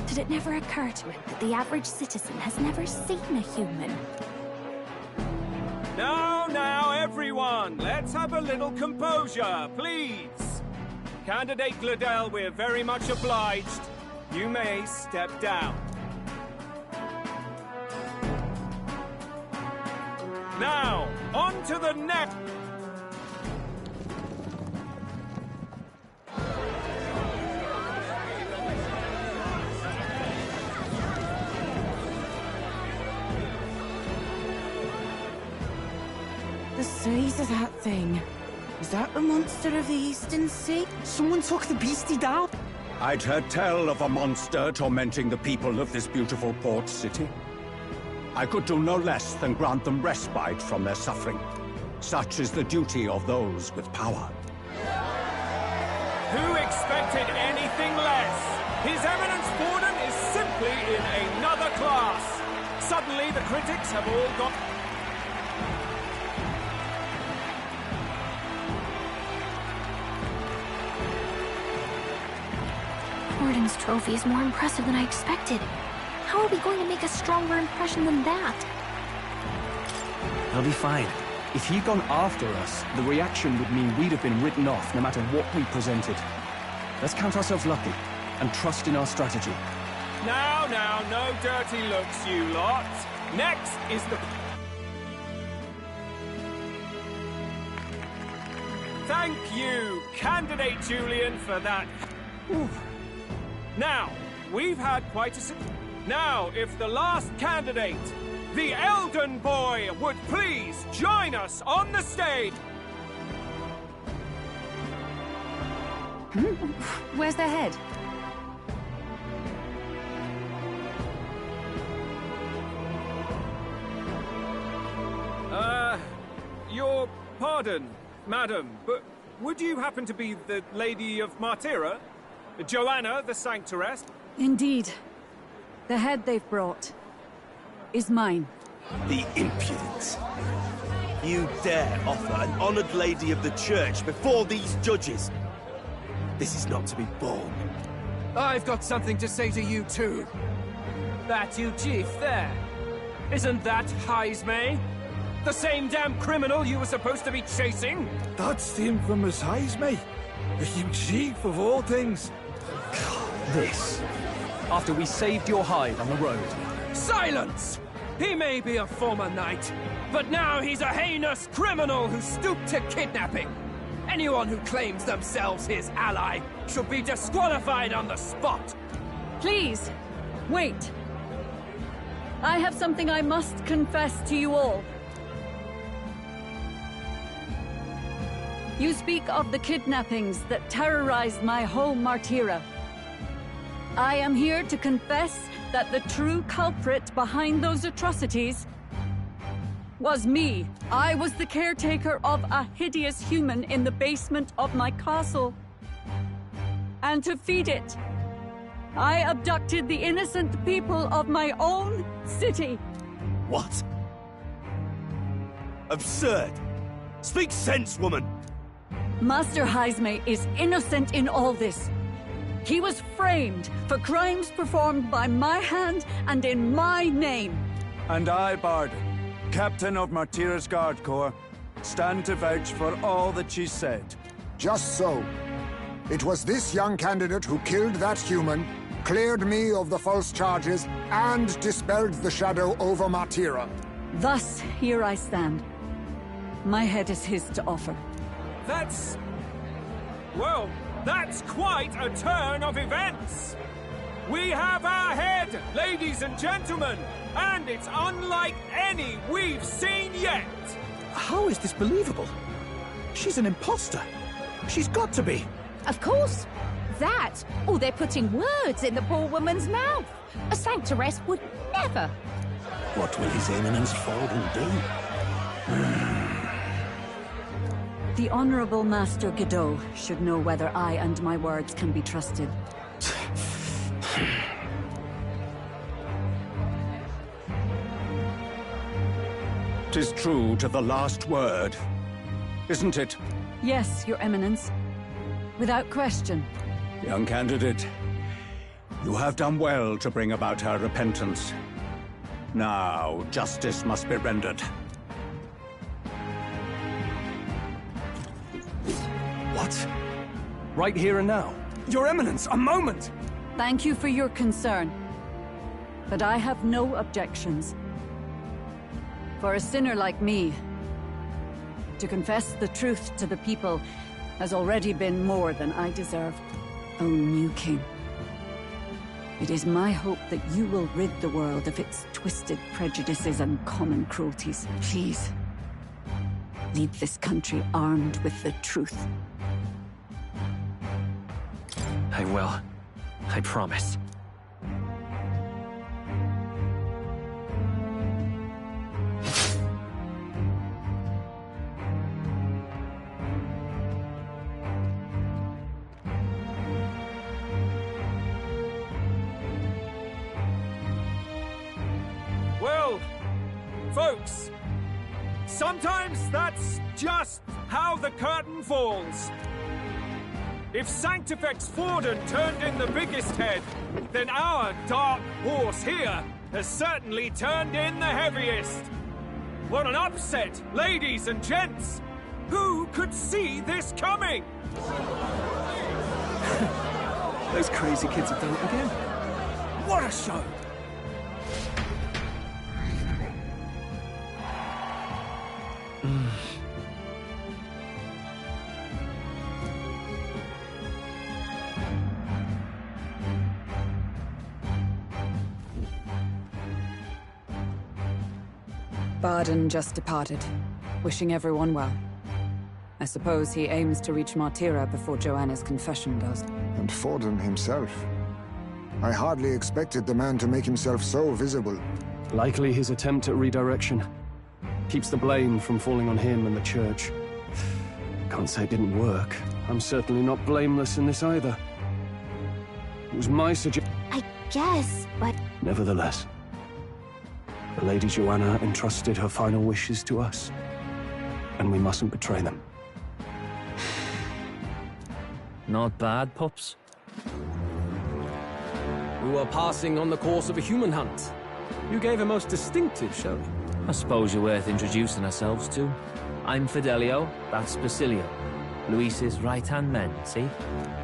Did it never occur to him that the average citizen has never seen a human? Now, everyone, let's have a little composure, please. Candidate Glurdale, we're very much obliged. You may step down. Now, on to the next... The size of that thing. Is that the monster of the Eastern Sea? Someone took the beastie down? I'd heard tell of a monster tormenting the people of this beautiful port city. I could do no less than grant them respite from their suffering. Such is the duty of those with power. Who expected anything less? His Eminence Borden is simply in another class. Suddenly, the critics have all got... Borden's trophy is more impressive than I expected. How are we going to make a stronger impression than that? He'll be fine. If he'd gone after us, the reaction would mean we'd have been written off no matter what we presented. Let's count ourselves lucky and trust in our strategy. Now, no dirty looks, you lot. Next is the... Thank you, Candidate Julian, for that. Ooh. Now, we've had quite a... Now, if the last candidate, the Elden Boy, would please join us on the stage. Where's their head? Your pardon, madam, but would you happen to be the Lady of Martira? Joanna, the Sanctoress? Indeed. The head they've brought is mine. The impudence. You dare offer an honored lady of the church before these judges? This is not to be borne. I've got something to say to you too. That you chief there. Isn't that Heismay? The same damn criminal you were supposed to be chasing? That's the infamous Heismay. You chief of all things. This. After we saved your hide on the road. Silence! He may be a former knight, but now he's a heinous criminal who stooped to kidnapping. Anyone who claims themselves his ally should be disqualified on the spot. Please, wait. I have something I must confess to you all. You speak of the kidnappings that terrorized my home, Martira. I am here to confess that the true culprit behind those atrocities was me. I was the caretaker of a hideous human in the basement of my castle. And to feed it, I abducted the innocent people of my own city. What? Absurd! Speak sense, woman! Master Heismay is innocent in all this. He was framed for crimes performed by my hand and in my name. And I, Bardon, Captain of Martira's Guard Corps, stand to vouch for all that she said. Just so. It was this young candidate who killed that human, cleared me of the false charges, and dispelled the shadow over Martira. Thus, here I stand. My head is his to offer. Well, that's quite a turn of events! We have our head, ladies and gentlemen, and it's unlike any we've seen yet. How is this believable? She's an imposter. She's got to be. Of course. That, or they're putting words in the poor woman's mouth. A sanctoress would never. What will His Eminence Forden do? The Honorable Master Godot should know whether I and my words can be trusted. 'Tis true to the last word, isn't it? Yes, Your Eminence. Without question. Young candidate, you have done well to bring about her repentance. Now, justice must be rendered. What? Right here and now? Your Eminence, a moment! Thank you for your concern. But I have no objections. For a sinner like me, to confess the truth to the people has already been more than I deserve. O new king, it is my hope that you will rid the world of its twisted prejudices and common cruelties. Please, lead this country armed with the truth. I will. I promise. Well, folks, sometimes that's just how the curtain falls. If Sanctifex Forden turned in the biggest head, then our dark horse here has certainly turned in the heaviest. What an upset, ladies and gents! Who could see this coming? Those crazy kids have done it again. What a show! Barden just departed, wishing everyone well. I suppose he aims to reach Martira before Joanna's confession does. And Forden himself. I hardly expected the man to make himself so visible. Likely his attempt at redirection. Keeps the blame from falling on him and the church. Can't say it didn't work. I'm certainly not blameless in this either. It was my suggestion. I guess, but... Nevertheless, the Lady Joanna entrusted her final wishes to us, and we mustn't betray them. Not bad, pups. We were passing on the course of a human hunt. You gave a most distinctive show. I suppose you're worth introducing ourselves to. I'm Fidelio, that's Basilio. Luis's right-hand men, see?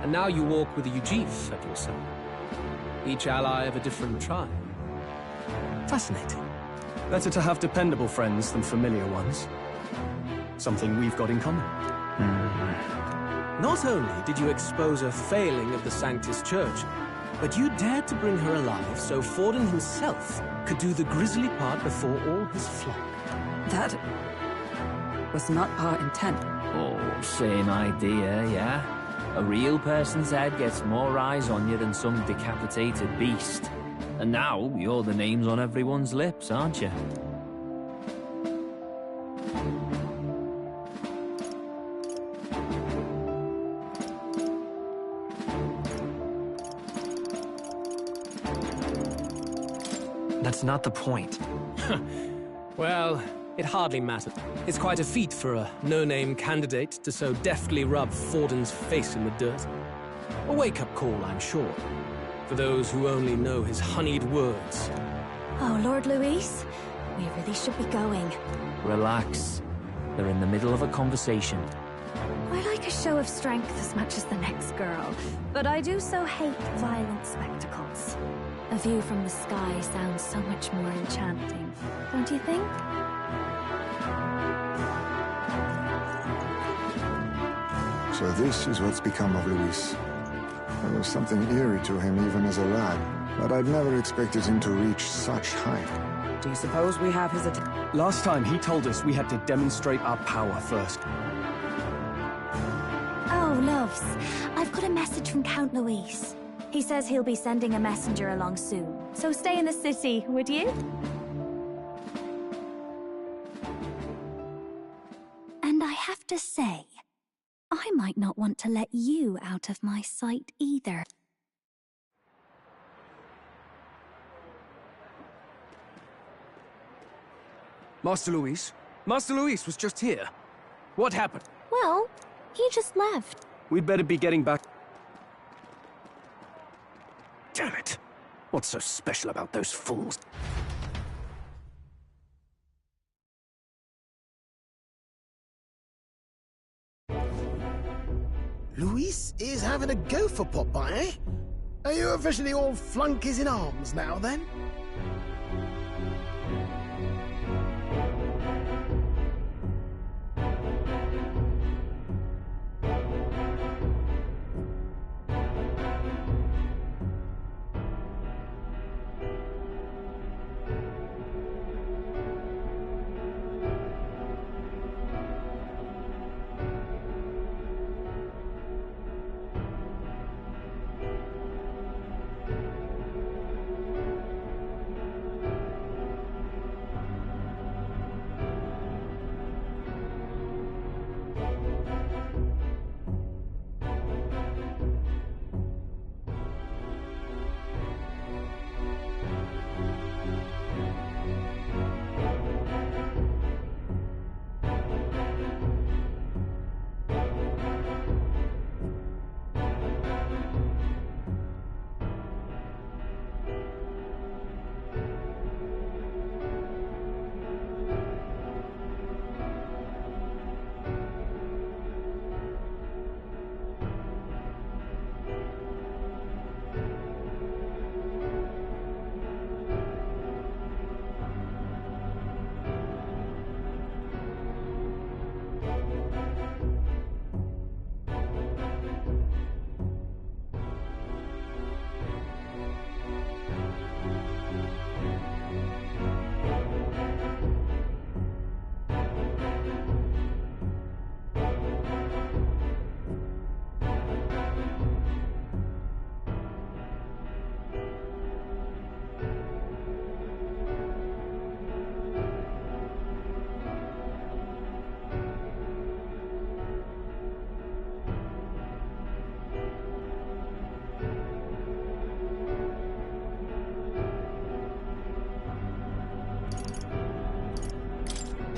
And now you walk with a Ujif at your side. Each ally of a different tribe. Fascinating. Better to have dependable friends than familiar ones. Something we've got in common. Not only did you expose a failing of the Sanctus Church, but you dared to bring her alive so Forden himself could do the grisly part before all his flock. That was not our intent. Oh, same idea, yeah? A real person's head gets more eyes on you than some decapitated beast. And now, you're the names on everyone's lips, aren't you? That's not the point. Well, it hardly mattered. It's quite a feat for a no-name candidate to so deftly rub Forden's face in the dirt. A wake-up call, I'm sure, for those who only know his honeyed words. Oh, Lord Luis, we really should be going. Relax. They're in the middle of a conversation. I like a show of strength as much as the next girl, but I do so hate violent spectacles. A view from the sky sounds so much more enchanting, don't you think? So this is what's become of Luis. There was something eerie to him even as a lad, but I'd never expected him to reach such height. Do you suppose we have his Last time, he told us we had to demonstrate our power first. Oh, loves. I've got a message from Count Luis. He says he'll be sending a messenger along soon. So stay in the city, would you? And I have to say, I might not want to let you out of my sight either. Master Luis? Master Luis was just here. What happened? Well, he just left. We'd better be getting back. Damn it. What's so special about those fools? Luis is having a go for Popeye, eh? Are you officially all flunkies in arms now, then?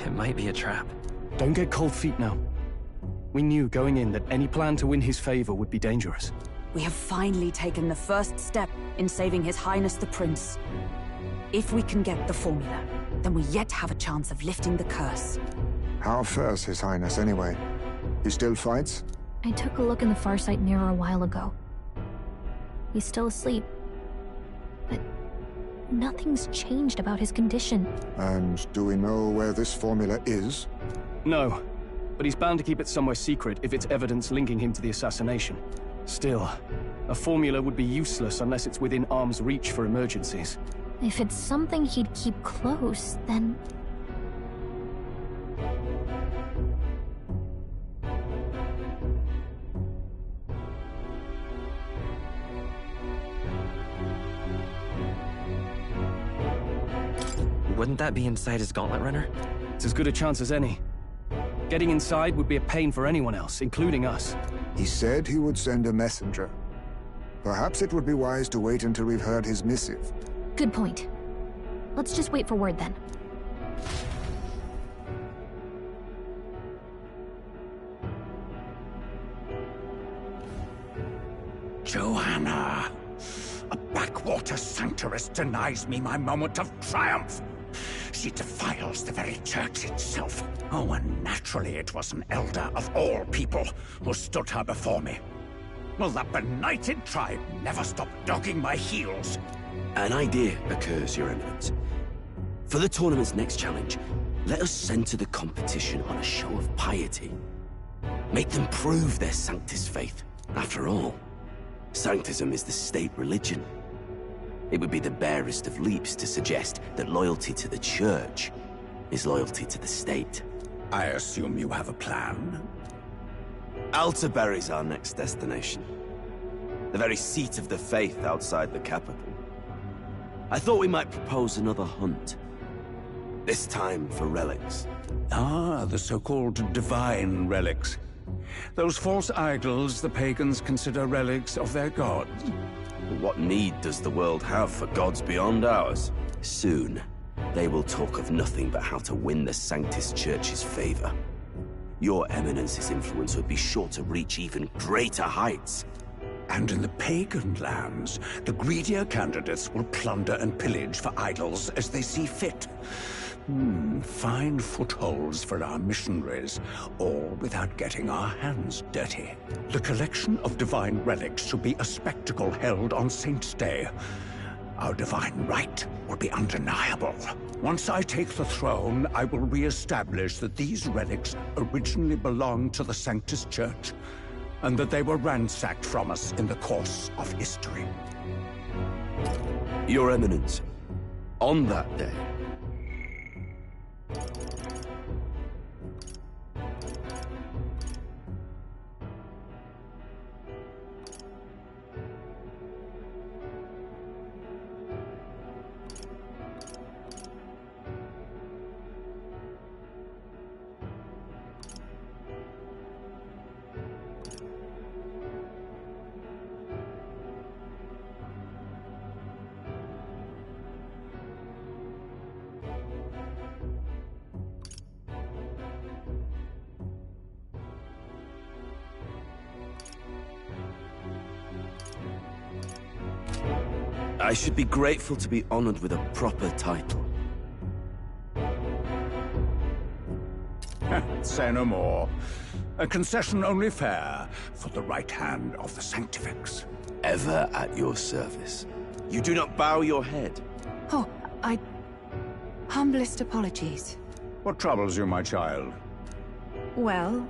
It might be a trap. Don't get cold feet now. We knew going in that any plan to win his favor would be dangerous. We have finally taken the first step in saving His Highness the Prince. If we can get the formula, then we yet have a chance of lifting the curse. How fares His Highness, anyway? He still fights? I took a look in the Farsight mirror a while ago. He's still asleep. But nothing's changed about his condition. And do we know where this formula is? No, but he's bound to keep it somewhere secret if it's evidence linking him to the assassination. Still, a formula would be useless unless it's within arm's reach for emergencies. If it's something he'd keep close, then... Wouldn't that be inside his gauntlet runner? It's as good a chance as any. Getting inside would be a pain for anyone else, including us. He said he would send a messenger. Perhaps it would be wise to wait until we've heard his missive. Good point. Let's just wait for word then. Joanna! A backwater sanctuarist denies me my moment of triumph! She defiles the very church itself. Oh, and naturally it was an elder of all people who stood her before me. Will that benighted tribe never stop dogging my heels? An idea occurs, Your Eminence. For the tournament's next challenge, let us center the competition on a show of piety. Make them prove their Sanctus faith. After all, Sanctism is the state religion. It would be the barest of leaps to suggest that loyalty to the Church is loyalty to the state. I assume you have a plan? Altaberry's our next destination. The very seat of the faith outside the capital. I thought we might propose another hunt. This time for relics. Ah, the so-called divine relics. Those false idols the pagans consider relics of their gods. What need does the world have for gods beyond ours? Soon, they will talk of nothing but how to win the Sanctus Church's favor. Your Eminence's influence would be sure to reach even greater heights. And in the pagan lands, the greedier candidates will plunder and pillage for idols as they see fit. Fine footholds for our missionaries, all without getting our hands dirty. The collection of divine relics should be a spectacle held on Saint's Day. Our divine right will be undeniable. Once I take the throne, I will re-establish that these relics originally belonged to the Sanctus Church, and that they were ransacked from us in the course of history. Your Eminence, on that day, I should be grateful to be honored with a proper title. Say no more. A concession only fair for the right hand of the Sanctifex. Ever at your service. You do not bow your head. Oh, humblest apologies. What troubles you, my child? Well,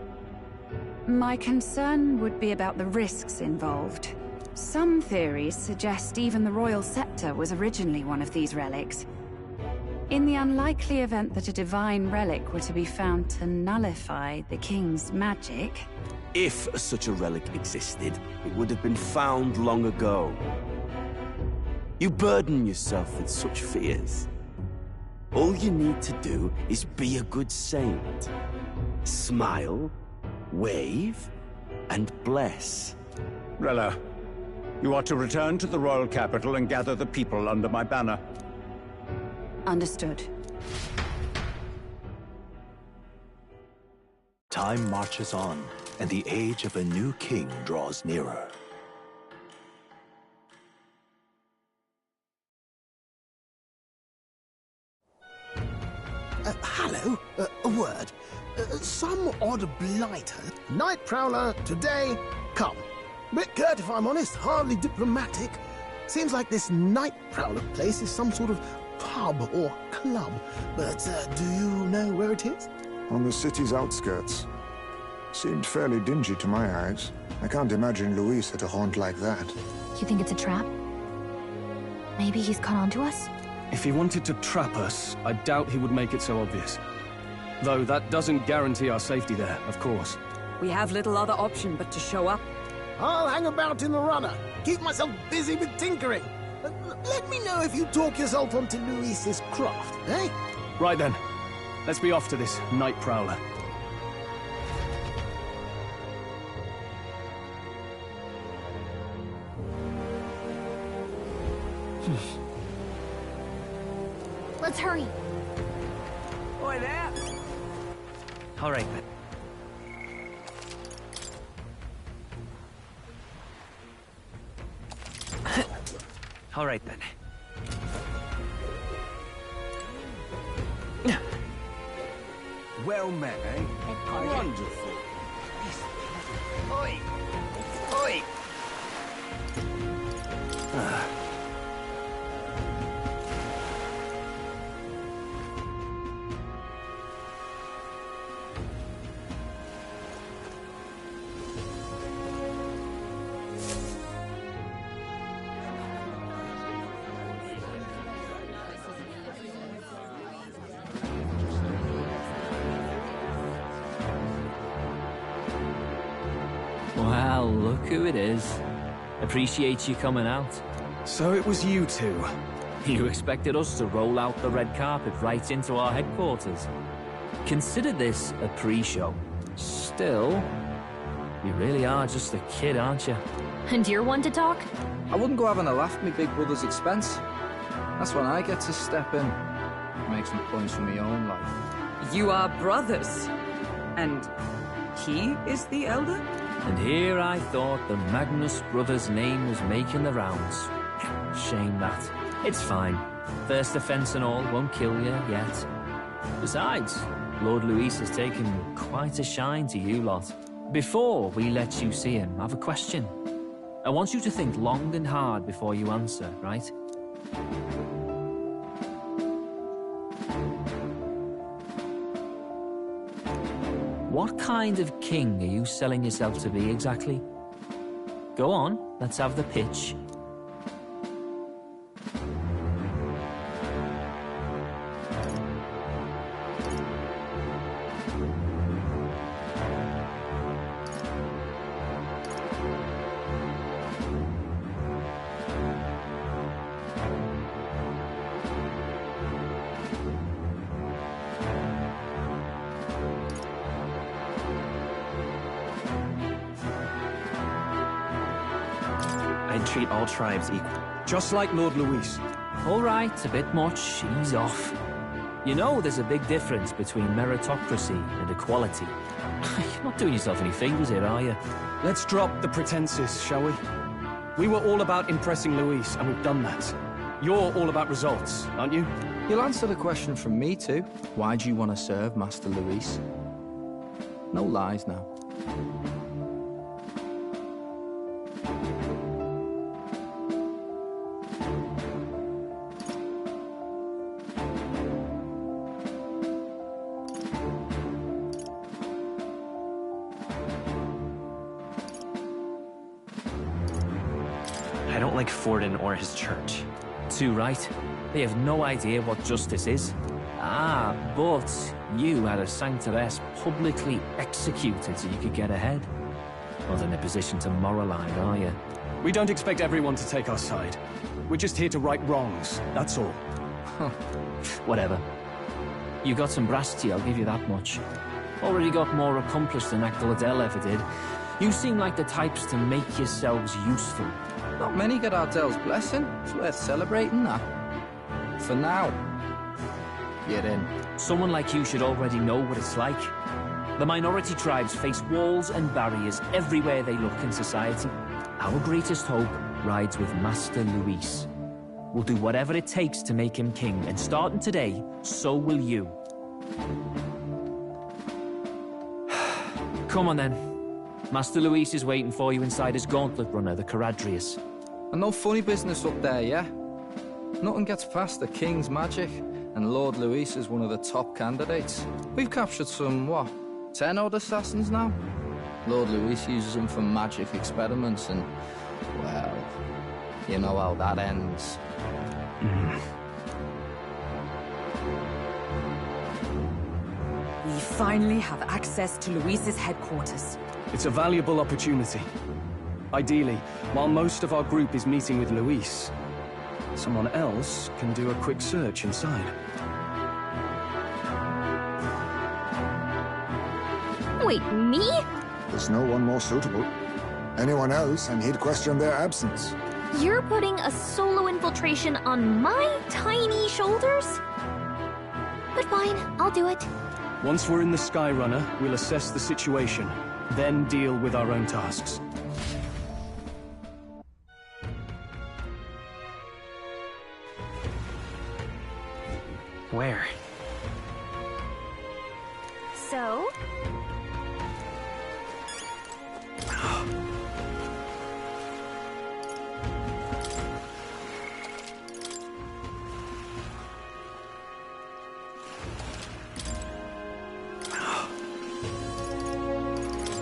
my concern would be about the risks involved. Some theories suggest even the royal scepter was originally one of these relics. In the unlikely event that a divine relic were to be found to nullify the king's magic... If such a relic existed, it would have been found long ago. You burden yourself with such fears. All you need to do is be a good saint. Smile, wave, and bless. Rella, you are to return to the royal capital and gather the people under my banner. Understood. Time marches on, and the age of a new king draws nearer. Hello, a word. Some odd blighter. Night Prowler, today, come. Bit curt, if I'm honest, hardly diplomatic. Seems like this Night Prowler place is some sort of pub or club. But do you know where it is? On the city's outskirts. Seemed fairly dingy to my eyes. I can't imagine Luis at a haunt like that. You think it's a trap? Maybe he's caught on to us? If he wanted to trap us, I doubt he would make it so obvious. Though that doesn't guarantee our safety there, of course. We have little other option but to show up. I'll hang about in the runner. Keep myself busy with tinkering. Let me know if you talk yourself onto Luis's craft, eh? Right then. Let's be off to this Night Prowler. Let's hurry. Oi there! All right, then. All right, then. Well met, eh? Wonderful. Oi! Oi! Well, look who it is. Appreciate you coming out. So it was you two. You expected us to roll out the red carpet right into our headquarters. Consider this a pre-show. Still, you really are just a kid, aren't you? And you're one to talk? I wouldn't go having a laugh at me big brother's expense. That's when I get to step in, make some points for my own life. You are brothers. And he is the elder? And here I thought the Magnus brothers' name was making the rounds. Shame that. It's fine. First offense and all won't kill you yet. Besides, Lord Luis has taken quite a shine to you lot. Before we let you see him, I have a question. I want you to think long and hard before you answer, right? What kind of king are you selling yourself to be exactly? Go on, let's have the pitch. I'd treat all tribes equal. Just like Lord Luis. All right, a bit much. Ease off. You know there's a big difference between meritocracy and equality. You're not doing yourself any favors here, are you? Let's drop the pretenses, shall we? We were all about impressing Luis, and we've done that. You're all about results, aren't you? You'll answer the question from me too. Why do you want to serve Master Luis? No lies now. I don't like Forden or his church. Too right. They have no idea what justice is. Ah, but you had a sanctoress publicly executed so you could get ahead. Not in a position to moralize, are you? We don't expect everyone to take our side. We're just here to right wrongs, that's all. Whatever. You got some brass tea, I'll give you that much. Already got more accomplished than Akdaladel ever did. You seem like the types to make yourselves useful. Not many get Ardel's blessing. It's worth celebrating that. For now. Get in. Someone like you should already know what it's like. The minority tribes face walls and barriers everywhere they look in society. Our greatest hope rides with Master Luis. We'll do whatever it takes to make him king, and starting today, so will you. Come on then. Master Luis is waiting for you inside his gauntlet runner, the Caradrius. And no funny business up there, yeah? Nothing gets past the King's magic, and Lord Luis is one of the top candidates. We've captured some, what, 10 odd assassins now? Lord Luis uses them for magic experiments, and, well, you know how that ends. We finally have access to Luis's headquarters. It's a valuable opportunity. Ideally, while most of our group is meeting with Luis, someone else can do a quick search inside. Wait, me? There's no one more suitable. Anyone else, and he'd question their absence. You're putting a solo infiltration on my tiny shoulders? But fine, I'll do it. Once we're in the Skyrunner, we'll assess the situation, then deal with our own tasks. Where? So?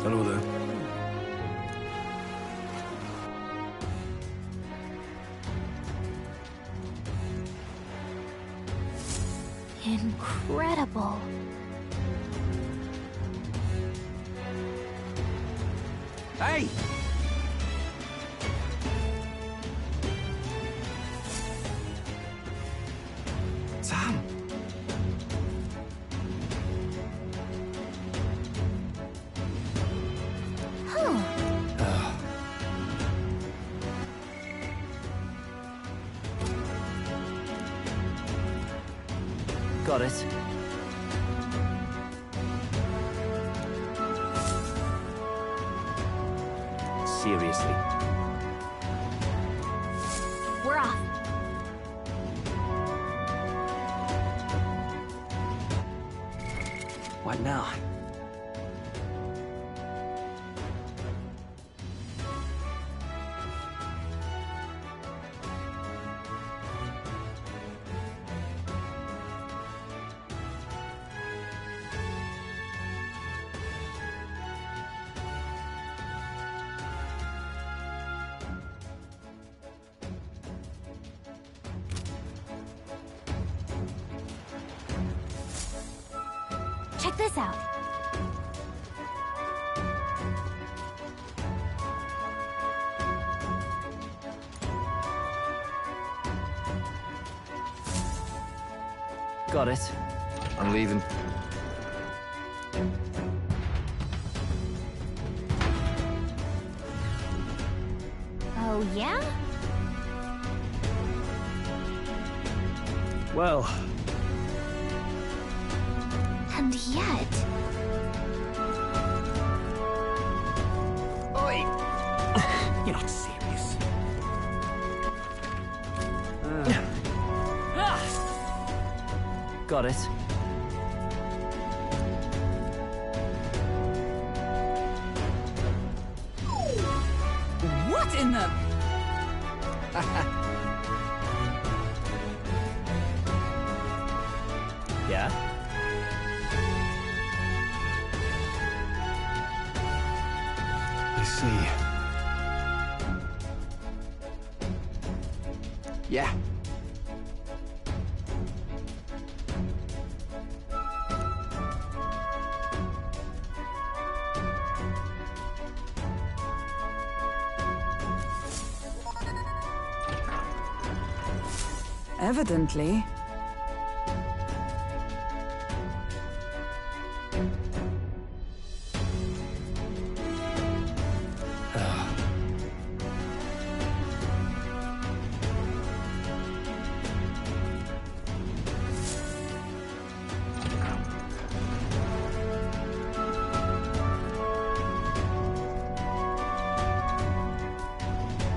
Hello there. Incredible. Hey! Sam! Got it. Seriously. We're off. What now? Check this out. Got it. I'm leaving. Oh, yeah? Well, And yet... Oi! You're not serious. Got it. What in the... Yeah? I see. Yeah. Evidently.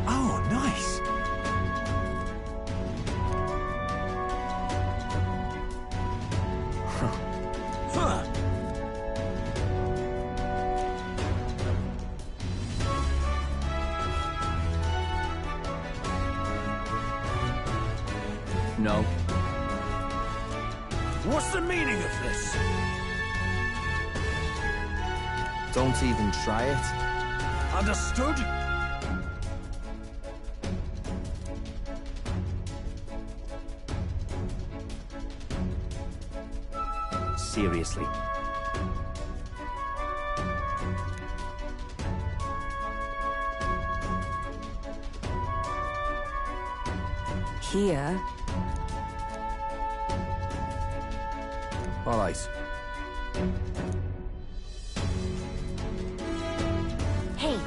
Oh, nice. Huh. No. What's the meaning of this? Don't even try it. Understood? Seriously. Here. All right. Hey.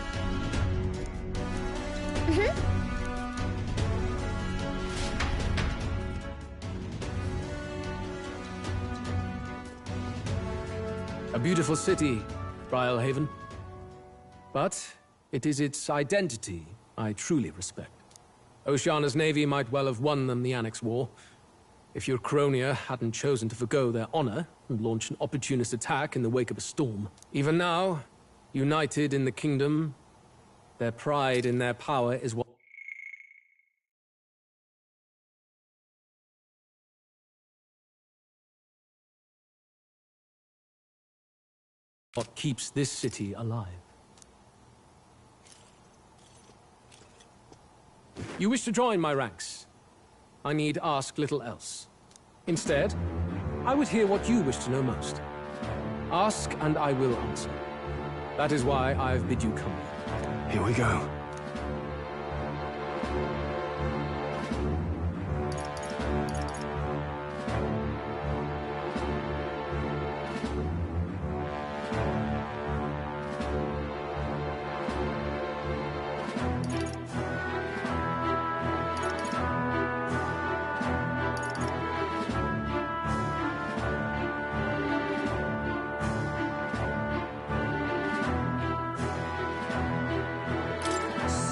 A beautiful city, Brialhaven. But it is its identity I truly respect. Oceana's navy might well have won them the Annex War, if your Cronia hadn't chosen to forgo their honor and launch an opportunist attack in the wake of a storm. Even now, united in the kingdom, their pride in their power is what keeps this city alive. You wish to join my ranks. I need ask little else. Instead, I would hear what you wish to know most. Ask and I will answer. That is why I've bid you come. Here we go.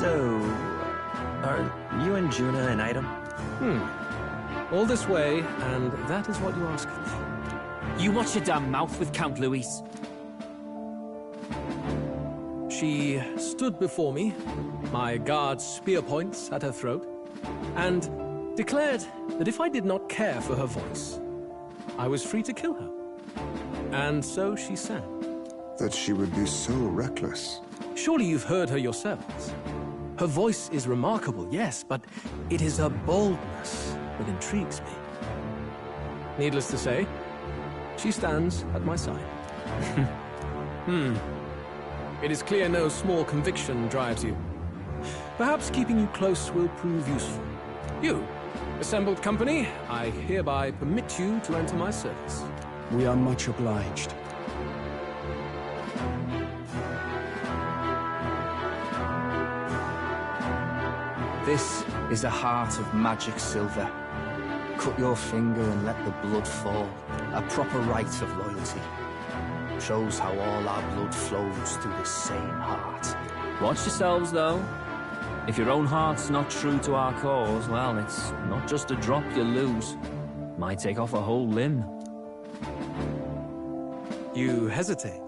So, are you and Juna an item? All this way, and that is what you ask of me. You watch your damn mouth with Count Luis. She stood before me, my guard's spear points at her throat, and declared that if I did not care for her voice, I was free to kill her. And so she sang. That she would be so reckless. Surely you've heard her yourselves. Her voice is remarkable, yes, but it is her boldness that intrigues me. Needless to say, she stands at my side. It is clear no small conviction drives you. Perhaps keeping you close will prove useful. You, assembled company, I hereby permit you to enter my service. We are much obliged. This is a heart of magic silver. Cut your finger and let the blood fall. A proper rite of loyalty. Shows how all our blood flows through the same heart. Watch yourselves, though. If your own heart's not true to our cause, well, it's not just a drop you lose. Might take off a whole limb. You hesitate.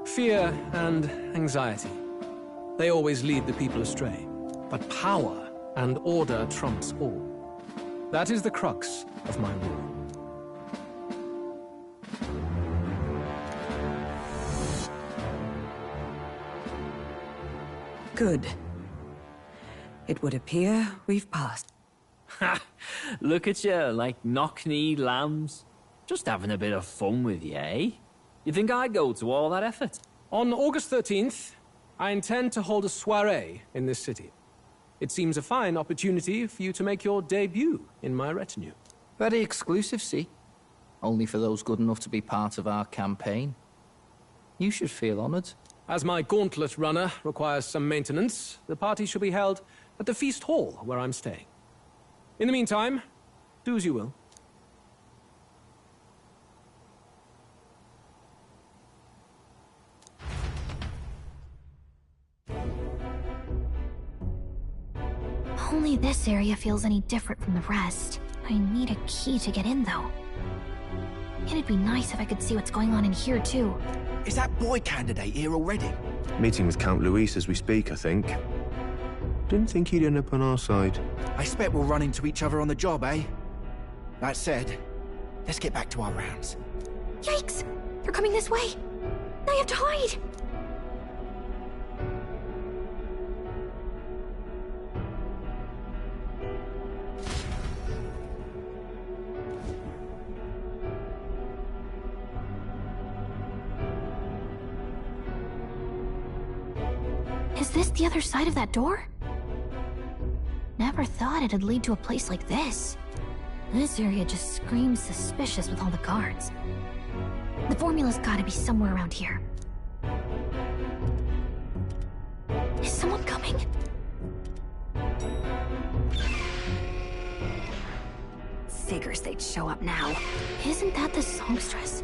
Fear and anxiety. They always lead the people astray. But power and order trumps all. That is the crux of my rule. Good. It would appear we've passed. Ha! Look at you, like knock-kneed lambs. Just having a bit of fun with you, eh? You think I'd go to all that effort? On August 13th, I intend to hold a soiree in this city. It seems a fine opportunity for you to make your debut in my retinue. Very exclusive, see? Only for those good enough to be part of our campaign. You should feel honored. As my gauntlet runner requires some maintenance, the party shall be held at the feast hall where I'm staying. In the meantime, do as you will. Only this area feels any different from the rest. I need a key to get in, though. It'd be nice if I could see what's going on in here, too. Is that boy candidate here already? Meeting with Count Luis as we speak, I think. Didn't think he'd end up on our side. I expect we'll run into each other on the job, eh? That said, let's get back to our rounds. Yikes! They're coming this way! I have to hide! Is this the other side of that door? Never thought it'd lead to a place like this. This area just screams suspicious with all the guards. The formula's gotta be somewhere around here. Is someone coming? Figures they'd show up now. Isn't that the songstress?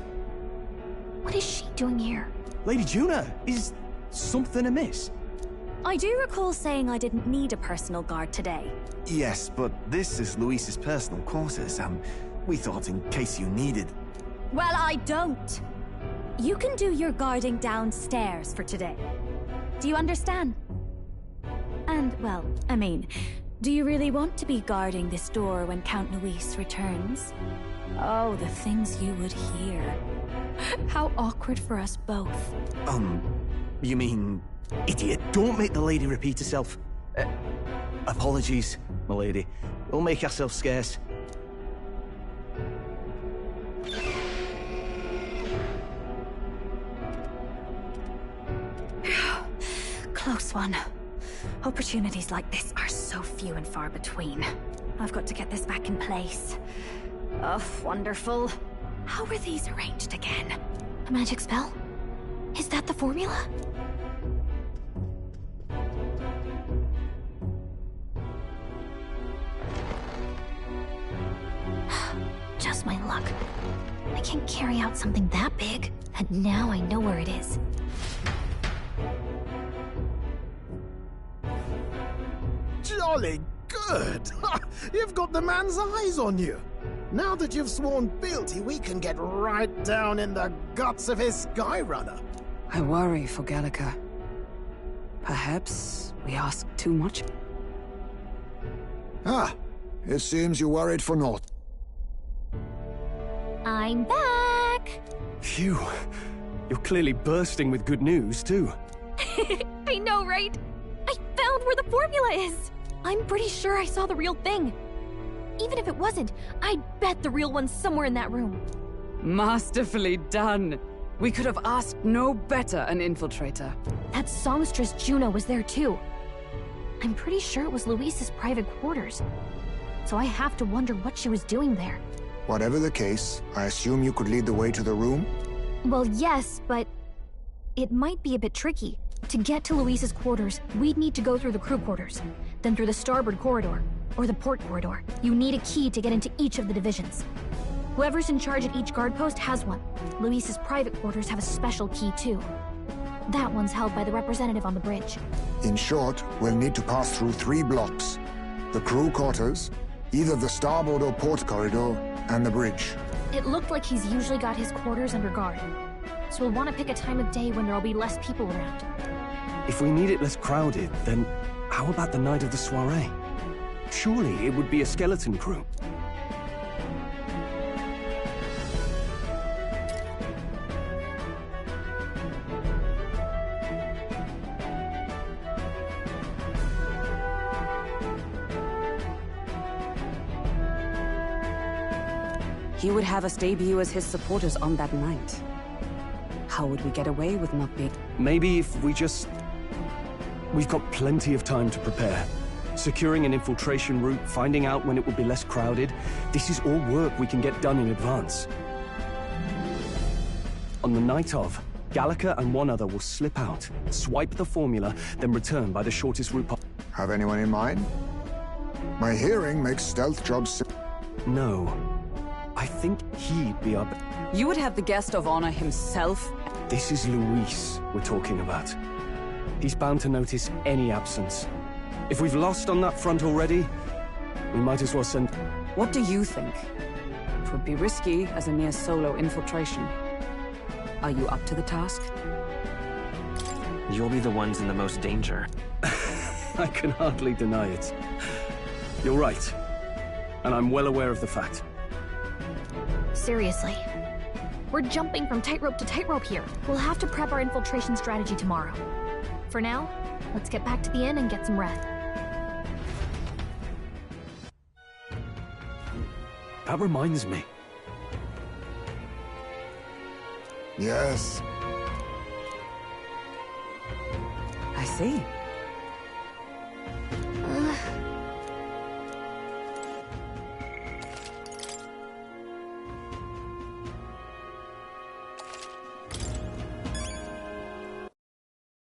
What is she doing here? Lady Juna, is something amiss? I do recall saying I didn't need a personal guard today. Yes, but this is Luis's personal quarters, and we thought in case you needed... Well, I don't. You can do your guarding downstairs for today. Do you understand? And, well, I mean, do you really want to be guarding this door when Count Luis returns? Oh, the things you would hear. How awkward for us both. You mean... Idiot, don't make the lady repeat herself. Apologies, my lady. We'll make ourselves scarce. close one. Opportunities like this are so few and far between. I've got to get this back in place. Oh, wonderful. How were these arranged again? A magic spell? Is that the formula? Just my luck. I can't carry out something that big, and now I know where it is. Jolly good! You've got the man's eyes on you. Now that you've sworn fealty, we can get right down in the guts of his Skyrunner. I worry for Gallica. Perhaps we ask too much? Ah, it seems you worried for naught. I'm back! Phew. You're clearly bursting with good news, too. I know, right? I found where the formula is! I'm pretty sure I saw the real thing. Even if it wasn't, I'd bet the real one's somewhere in that room. Masterfully done. We could have asked no better an infiltrator. That songstress Juno was there too. I'm pretty sure it was Luis's private quarters. So I have to wonder what she was doing there. Whatever the case, I assume you could lead the way to the room? Well, yes, but it might be a bit tricky. To get to Luis's quarters, we'd need to go through the crew quarters, then through the starboard corridor, or the port corridor. You need a key to get into each of the divisions. Whoever's in charge at each guard post has one. Luis's private quarters have a special key too. That one's held by the representative on the bridge. In short, we'll need to pass through 3 blocks. The crew quarters, either the starboard or port corridor, and the bridge. It looked like he's usually got his quarters under guard. So we'll want to pick a time of day when there'll be less people around. If we need it less crowded, then how about the night of the soiree? Surely it would be a skeleton crew. He would have us debut as his supporters on that night. How would we get away with not being... Maybe if we just... We've got plenty of time to prepare. Securing an infiltration route, finding out when it would be less crowded. This is all work we can get done in advance. On the night of, Gallica and one other will slip out, swipe the formula, then return by the shortest route. Have anyone in mind? My hearing makes stealth jobs... No. I think he'd be up. You would have the guest of honor himself? This is Luis we're talking about. He's bound to notice any absence. If we've lost on that front already, we might as well send... What do you think? It would be risky as a near solo infiltration. Are you up to the task? You'll be the ones in the most danger. I can hardly deny it. You're right. And I'm well aware of the fact. Seriously. We're jumping from tightrope to tightrope here. We'll have to prep our infiltration strategy tomorrow. For now, let's get back to the inn and get some rest. That reminds me. Yes. I see.